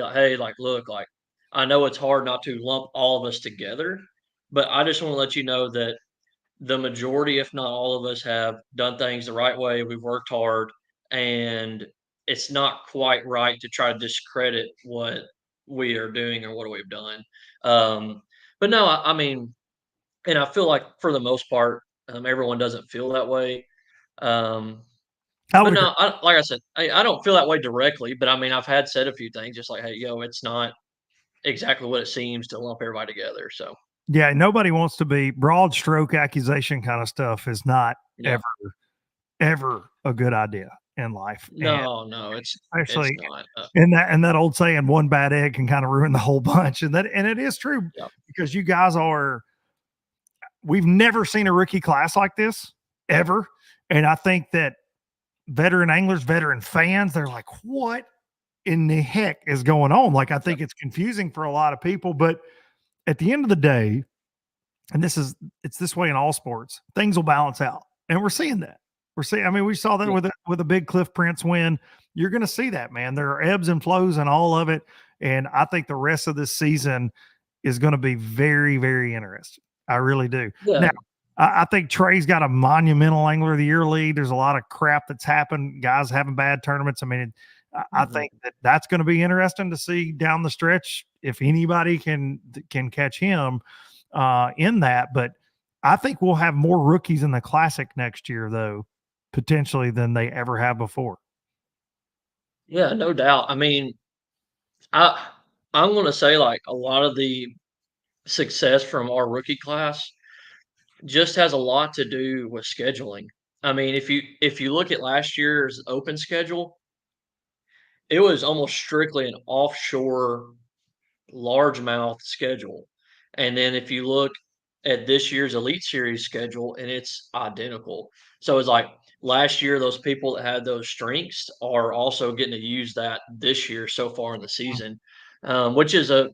like, hey, like, look, like, I know it's hard not to lump all of us together, but I just want to let you know that the majority, if not all of us, have done things the right way. We've worked hard, and it's not quite right to try to discredit what we are doing or what we've done. But no, I mean, and I feel like for the most part, everyone doesn't feel that way. But no, like I said, I don't feel that way directly. But I mean, I've had said a few things just like, hey, it's not exactly what it seems to lump everybody together. So. Yeah, nobody wants to be broad stroke accusation kind of stuff is not ever a good idea in life. No, it's actually not. And that old saying, one bad egg can kind of ruin the whole bunch. And it is true because you guys we've never seen a rookie class like this ever. And I think that veteran anglers, veteran fans, they're like, what in the heck is going on? Like, I think it's confusing for a lot of people, but at the end of the day, and it's this way in all sports, things will balance out. And we're seeing that. We saw that with a big Cliff Prince win. You're going to see that, man. There are ebbs and flows and all of it. And I think the rest of this season is going to be very, very interesting. I really do. Yeah. Now, I think Trey's got a monumental Angler of the Year lead. There's a lot of crap that's happened. Guys having bad tournaments. I mean, I think that's going to be interesting to see down the stretch if anybody can catch him in that. But I think we'll have more rookies in the Classic next year, though, potentially than they ever have before. Yeah, no doubt. I mean, I'm going to say like a lot of the success from our rookie class just has a lot to do with scheduling. I mean, if you look at last year's open schedule, it was almost strictly an offshore largemouth schedule. And then if you look at this year's Elite Series schedule, and it's identical. So it's like last year, those people that had those strengths are also getting to use that this year so far in the season, which is I'm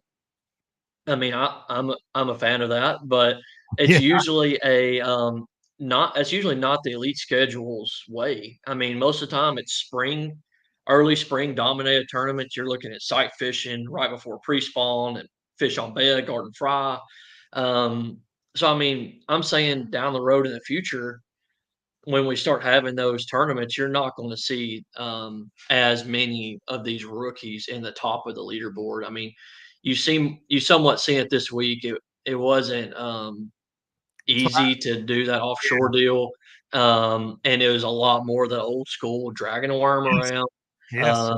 a fan of that, but it's usually it's usually not the Elite schedule's way. I mean, most of the time it's spring early spring dominated tournaments, you're looking at sight fishing right before pre-spawn and fish on bed, garden fry. So, I mean, I'm saying down the road in the future, when we start having those tournaments, you're not going to see as many of these rookies in the top of the leaderboard. I mean, you somewhat see it this week. It wasn't easy to do that offshore deal, and it was a lot more the old school dragging a worm Yes. around. Yes.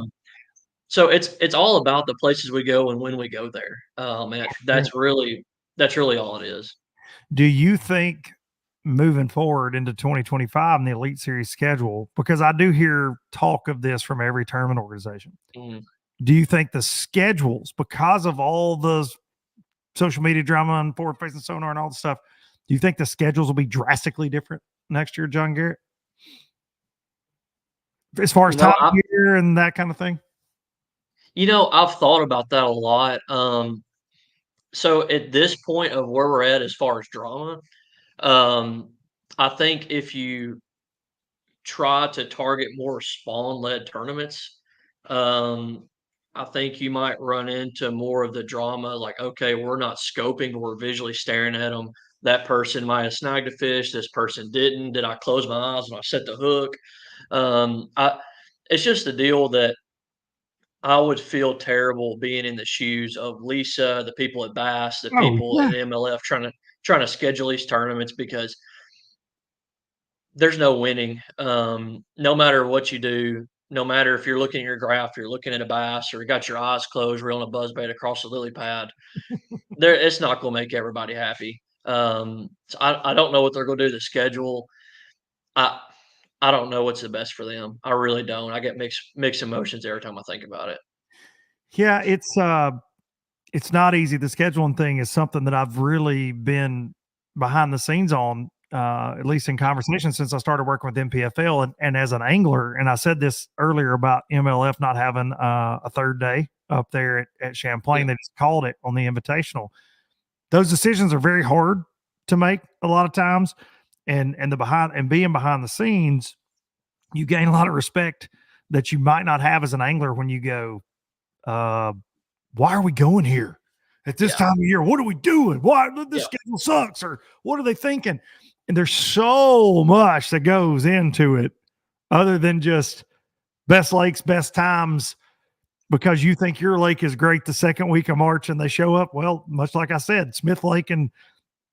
So it's all about the places we go and when we go there. And that's really all it is. Do you think moving forward into 2025 in the Elite Series schedule, because I do hear talk of this from every tournament organization, Mhm. do you think the schedules, because of all the social media drama and forward facing sonar and all the stuff, do you think the schedules will be drastically different next year, John Garrett? As far as You know, time I of year and that kind of thing? I've thought about that a lot. So at this point of where we're at as far as drama, um, I think if you try to target more spawn-led tournaments, um, I think you might run into more of the drama. Like, okay, we're not scoping, but we're visually staring at them. That person might have snagged a fish. This person didn't. Did I close my eyes when I set the hook? I It's just the deal that I would feel terrible being in the shoes of Lisa, the people at Bass, the Oh, people yeah. at MLF trying to schedule these tournaments because there's no winning. No matter what you do, no matter if you're looking at your graph, you're looking at a bass, or you got your eyes closed, reeling a buzzbait across the lily pad. It's not going to make everybody happy. So I don't know what they're going to do. The schedule, I I don't know what's the best for them. I really don't. I get mixed emotions every time I think about it. Yeah, it's not easy. The scheduling thing is something that I've really been behind the scenes on, at least in conversation since I started working with MPFL and as an angler. And I said this earlier about MLF not having a third day up there at Yeah, Champlain. They just called it on the Invitational. Those decisions are very hard to make a lot of times, and the behind and being behind the scenes, you gain a lot of respect that you might not have as an angler when you go, uh, why are we going here at this yeah, time of year? What are we doing? Why this yeah, schedule sucks? Or what are they thinking? And there's so much that goes into it other than just best lakes, best times, because you think your lake is great the second week of March and they show up. Well, much like I said, Smith Lake in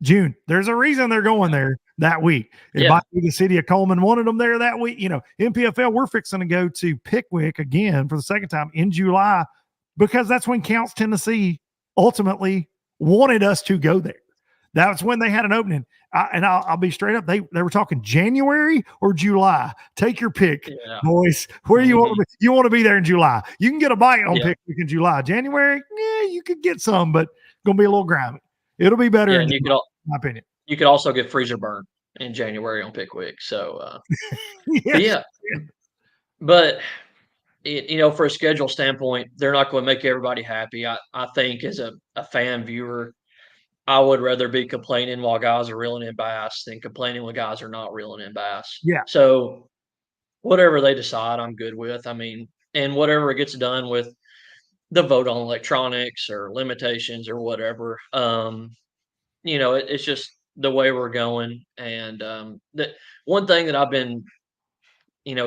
June. There's a reason they're going there that week. It yeah, might be the city of Coleman wanted them there that week. MPFL, we're fixing to go to Pickwick again for the second time in July because that's when Counts Tennessee ultimately wanted us to go there. That's when they had an opening. I'll be straight up. They were talking January or July. Take your pick, yeah. boys. Where you want Mhm. to be? You want to be there in July. You can get a bite on Yeah, Pickwick in July. January, yeah, you could get some, but gonna be a little grimy. It'll be better yeah, in and July, in my opinion. you could also get freezer burn in January on Pickwick. So, but Yes. yeah, but for a schedule standpoint, they're not going to make everybody happy. I think as a fan viewer, I would rather be complaining while guys are reeling in bass than complaining when guys are not reeling in bass. Yeah. So whatever they decide, I'm good with. I mean, and whatever gets done with the vote on electronics or limitations or whatever, it's just the way we're going. And the one thing that I've been,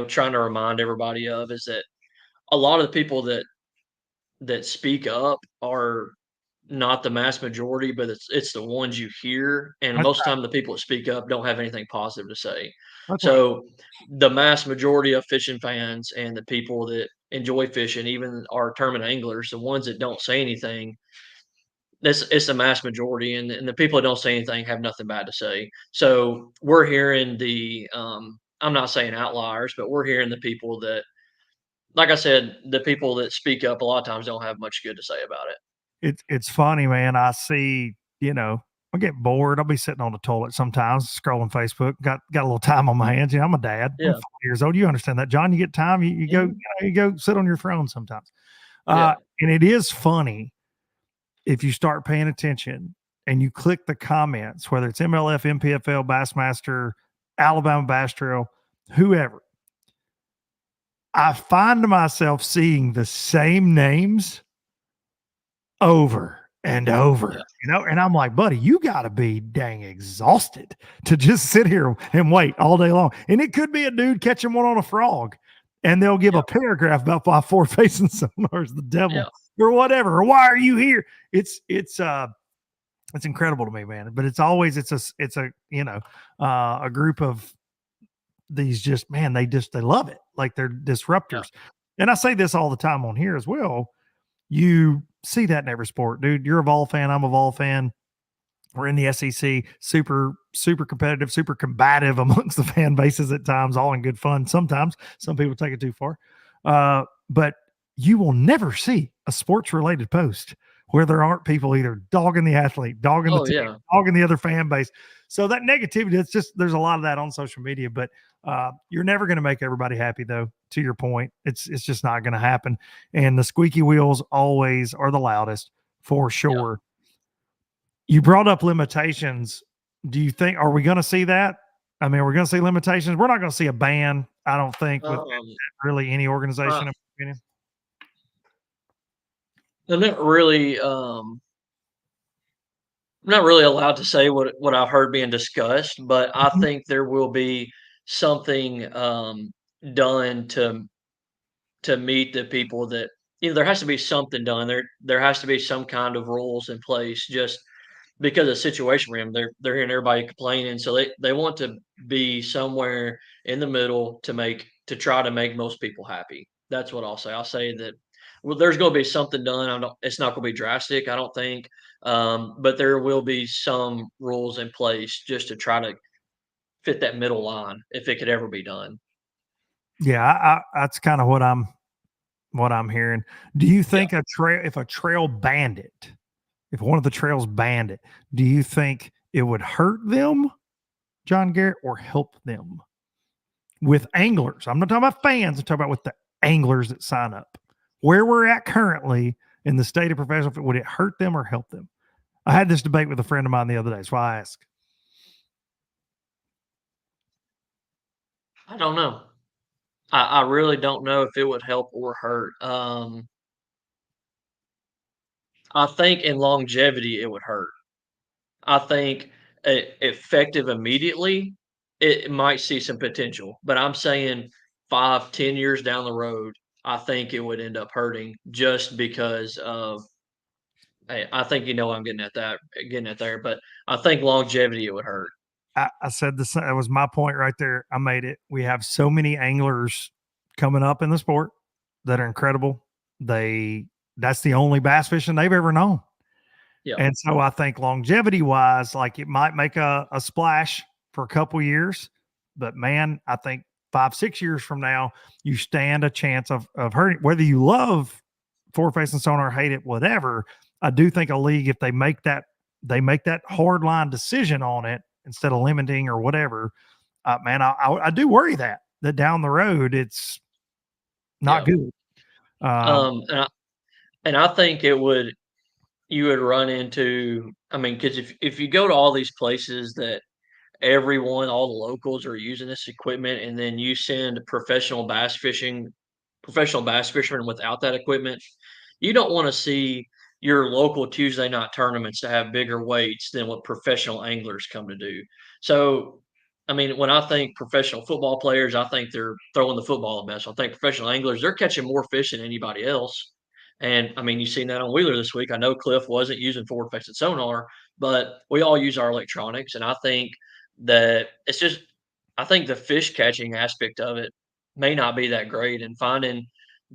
trying to remind everybody of is that a lot of the people that speak up are not the mass majority, but it's the ones you hear, and That's most right. time the people that speak up don't have anything positive to say. That's right. So the mass majority of fishing fans and the people that enjoy fishing, even our tournament anglers, the ones that don't say anything, it's the mass majority, and the people that don't say anything have nothing bad to say. So we're hearing I'm not saying outliers, but we're hearing the people that, like I said, the people that speak up a lot of times don't have much good to say about it. It's funny, man. I see, I get bored. I'll be sitting on the toilet sometimes, scrolling Facebook. Got a little time on my hands. I'm a dad. I'm Yeah. 40 years old. You understand that, John? You get time. You go. Mhm. You go sit on your throne sometimes. Yeah. And it is funny if you start paying attention and you click the comments, whether it's MLF, MPFL, Bassmaster, Alabama Bass Trail, whoever. I find myself seeing the same names over and over, and I'm like, buddy, you got to be dang exhausted to just sit here and wait all day long. And it could be a dude catching one on a frog, and they'll give a paragraph about why forward-facing sonar is the devil or whatever, or why are you here? It's incredible to me, man. But it's always it's a a group of these just, man, they love it, like they're disruptors. And I say this all the time on here as well. You see that in every sport, dude. You're a Vol fan. I'm a Vol fan. We're in the SEC, super competitive, super combative amongst the fan bases at times, all in good fun. Sometimes some people take it too far. But you will never see a sports related post where there aren't people either dogging the athlete, dogging the team, dogging the other fan base. So that negativity, it's just, there's a lot of that on social media, but you're never going to make everybody happy, though. To your point, it's just not going to happen. And the squeaky wheels always are the loudest, for sure. You brought up limitations. Do you think, are we going to see that? I mean, we're going to see limitations. We're not going to see a ban, I don't think, with really any organization, in my opinion. I'm not really allowed to say what I've heard being discussed, but I think there will be something done to meet the people that, there has to be something done. There has to be some kind of rules in place, just because of the situation we're in. They're hearing everybody complaining, so they want to be somewhere in the middle to try to make most people happy. That's what I'll say. I'll say that, well, there's going to be something done. It's not going to be drastic, I don't think, but there will be some rules in place just to try to fit that middle line, if it could ever be done. Yeah, that's kind of what I'm hearing. Do you think if a trail banned it, if one of the trails banned it, do you think it would hurt them, John Garrett, or help them? With anglers, I'm not talking about fans, I'm talking about with the anglers that sign up. Where we're at currently in the state of professional, would it hurt them or help them? I had this debate with a friend of mine the other day. That's why I asked. I don't know. I really don't know if it would help or hurt. I think in longevity it would hurt. I think effective immediately, it might see some potential, but I'm saying 5, 10 years down the road, I think it would end up hurting just because of. I think I'm getting at there, but I think longevity it would hurt. I said this. That was my point right there. I made it. We have so many anglers coming up in the sport that are incredible. That's the only bass fishing they've ever known. Yeah. And so I think longevity wise, like it might make a splash for a couple years, but man, I think 5, 6 years from now, you stand a chance of hurting. Whether you love forward-facing sonar, hate it, whatever. I do think a league, if they make that hard line decision on it instead of limiting or whatever, man, I do worry that down the road it's not good. And I think you would run into, because if you go to all these places that all the locals are using this equipment, and then you send professional bass fishermen without that equipment, you don't want to see your local Tuesday night tournaments to have bigger weights than what professional anglers come to do. So, when I think professional football players, I think they're throwing the football the best. I think professional anglers, they're catching more fish than anybody else. And you've seen that on Wheeler this week. I know Cliff wasn't using forward-facing sonar, but we all use our electronics. And I think that I think the fish catching aspect of it may not be that great. And finding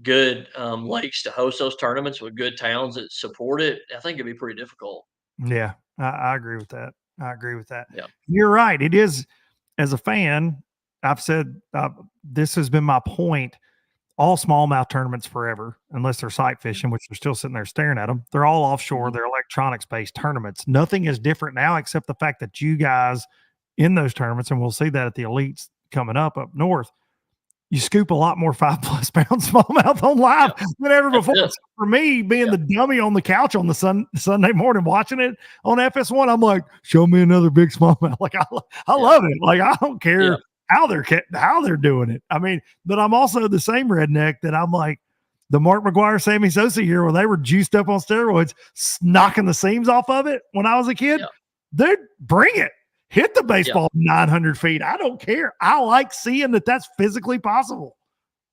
good lakes to host those tournaments with good towns that support it, I think it'd be pretty difficult. Yeah, I agree with that. Yeah. You're right. It is, as a fan, I've said this has been my point. All smallmouth tournaments forever, unless they're sight fishing, which they're still sitting there staring at them. They're all offshore. They're electronics-based tournaments. Nothing is different now except the fact that you guys in those tournaments, and we'll see that at the elites coming up north, you scoop a lot more 5+ pound smallmouth on live than ever before. So for me, being the dummy on the couch on the Sunday morning watching it on FS1, I'm like, show me another big smallmouth. Like I love it. Like I don't care how they're doing it. I mean, but I'm also the same redneck that I'm like the Mark McGuire, Sammy Sosa year where they were juiced up on steroids, knocking the seams off of it when I was a kid. Yeah. Dude, bring it. Hit the baseball Yeah. 900 feet. I don't care. I like seeing that that's physically possible.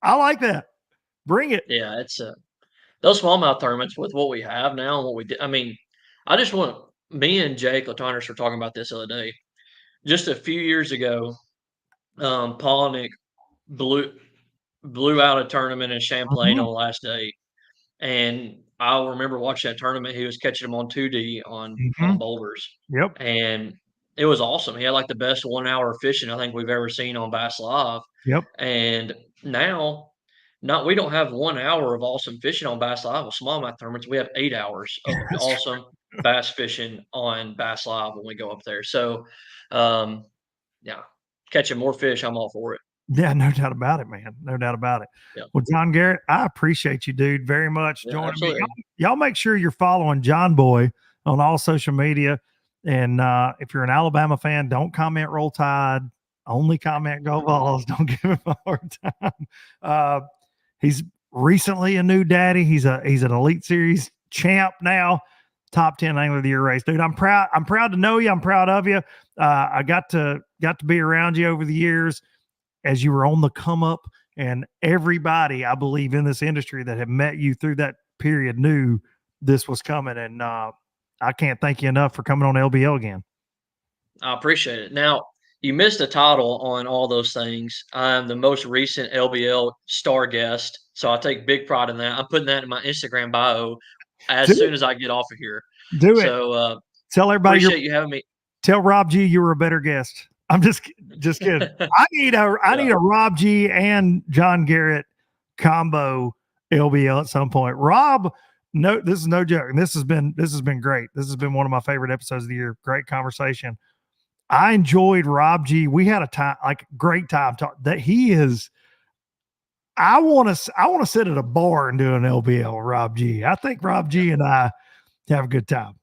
I like that. Bring it. Yeah, it's those smallmouth tournaments with what we have now and what we did. I mean, I just want me and Jake Latoners were talking about this the other day. Just a few years ago, Polnick blew out a tournament in Champlain Mhm. on the last day, and I'll remember watching that tournament. He was catching them on 2D on Mhm. boulders, Yep. and it was awesome. He had like the best 1 hour fishing I think we've ever seen on Bass Live, Yep. and now. Not we don't have 1 hour of awesome fishing on Bass Live with smallmouth tournaments. We have 8 hours of That's true. awesome bass fishing on Bass Live when we go up there. So, um, yeah, catching more fish, I'm all for it. Yeah, no doubt about it, man. No doubt about it. Yeah, Well, John Garrett, I appreciate you, dude, very much yeah, joining me. absolutely. Y'all make sure you're following John Boy on all social media. And if you're an Alabama fan, don't comment Roll Tide. Only comment Go Vols. Don't give him a hard time. He's recently a new daddy. He's an Elite Series champ now. Top 10 angler of the year race, dude. I'm proud to know you. I'm proud of you. I got to be around you over the years as you were on the come up, and everybody I believe in this industry that had met you through that period knew this was coming. And I can't thank you enough for coming on LBL again. I appreciate it. Now, you missed a title on all those things. I'm the most recent LBL star guest, so I take big pride in that. I'm putting that in my Instagram bio Do as it. soon as I get off of here. Do it. So, Tell everybody appreciate you having me. tell Rob G you were a better guest. I'm just kidding. I need a Rob G and John Garrett combo LBL at some point. Rob, no, this is no joke. And this has been great. This has been one of my favorite episodes of the year. Great conversation. I enjoyed Rob G. We had a time, like great time talk that he is. I want to sit at a bar and do an LBL Rob G. I think Rob G and I have a good time.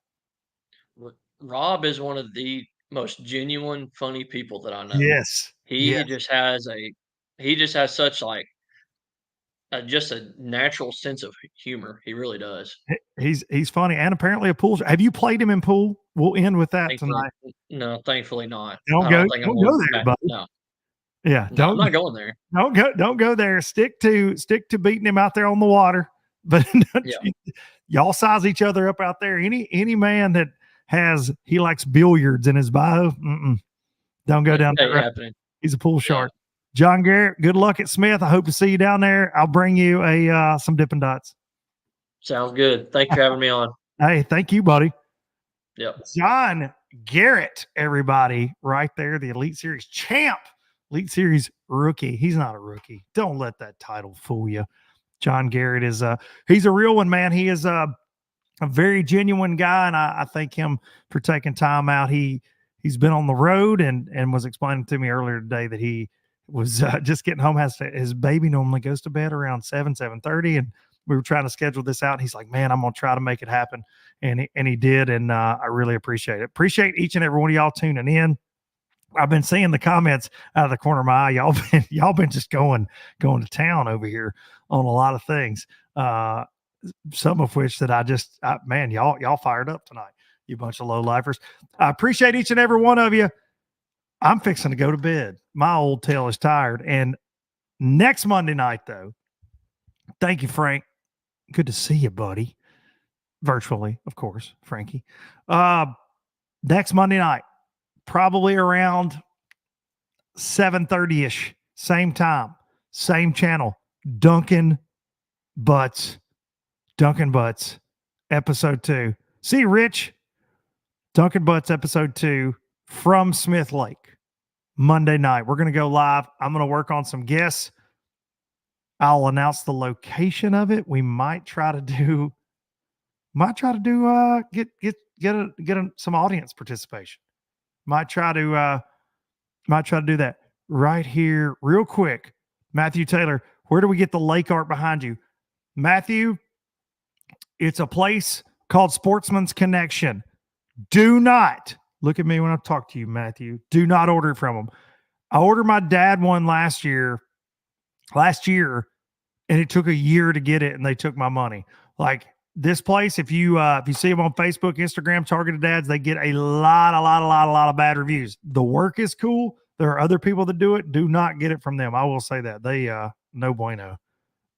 Rob is one of the most genuine, funny people that I know. Yes. He just has such like just a natural sense of humor. He really does. He's funny and apparently a pool. Have you played him in pool? We'll end with that Thankfully, tonight. no, thankfully not. Don't I go don't think I'm don't going go there, back. buddy. No, Yeah, no, I'm not going there. don't go there. Stick to beating him out there on the water. But Yeah. y'all size each other up out there. Any man that he likes billiards in his bio, don't go down Ain't there. happening. He's a pool shark. John Garrett, good luck at Smith. I hope to see you down there. I'll bring you some Dippin' Dots. Sounds good. Thank you for having me on. Hey, thank you, buddy. Yep. John Garrett, everybody, right there, the Elite Series champ, Elite Series rookie. He's not a rookie. Don't let that title fool you. John Garrett is he's a real one, man. He is a very genuine guy, and I thank him for taking time out. He's been on the road and was explaining to me earlier today that he was just getting home. His baby normally goes to bed around 7:30, and we were trying to schedule this out. And he's like, man, I'm going to try to make it happen. And he did. And I really appreciate it. Appreciate each and every one of y'all tuning in. I've been seeing the comments out of the corner of my eye. Y'all been just going to town over here on a lot of things. Some of which that man, y'all fired up tonight, you bunch of low lifers. I appreciate each and every one of you. I'm fixing to go to bed. My old tail is tired. And next Monday night, though, thank you, Frank. Good to see you, buddy. Virtually, of course, Frankie. Next Monday night, probably around 7:30-ish, same time, same channel, Duncan Butts, episode 2. See, Rich, Duncan Butts, episode 2 from Smith Lake, Monday night. We're going to go live. I'm going to work on some guests. I'll announce the location of it. We might try to do get some audience participation. Might try to do that right here real quick. Matthew Taylor, where do we get the lake art behind you? Matthew, it's a place called Sportsman's Connection. Do not look at me when I talk to you, Matthew. Do not order it from them. I ordered my dad one last year, and it took a year to get it, and they took my money. Like this place, if you see them on Facebook, Instagram, Targeted Dads, they get a lot of bad reviews. The work is cool. There are other people that do it. Do not get it from them. I will say that. They no bueno.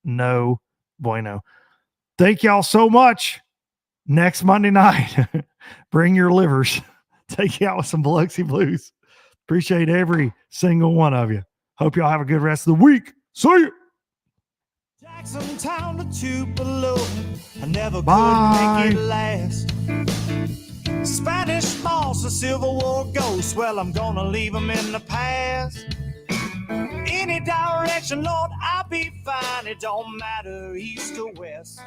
No bueno. Thank y'all so much. Next Monday night, bring your livers. Take you out with some Biloxi Blues. Appreciate every single one of you. Hope y'all have a good rest of the week. See you. Jackson Town to Tupelo, I never Bye. could make it last. Spanish moss, a Civil War ghost, well, I'm gonna leave them in the past. Any direction, Lord, I'll be fine. It don't matter east or west,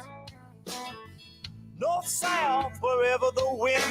north, south, wherever the wind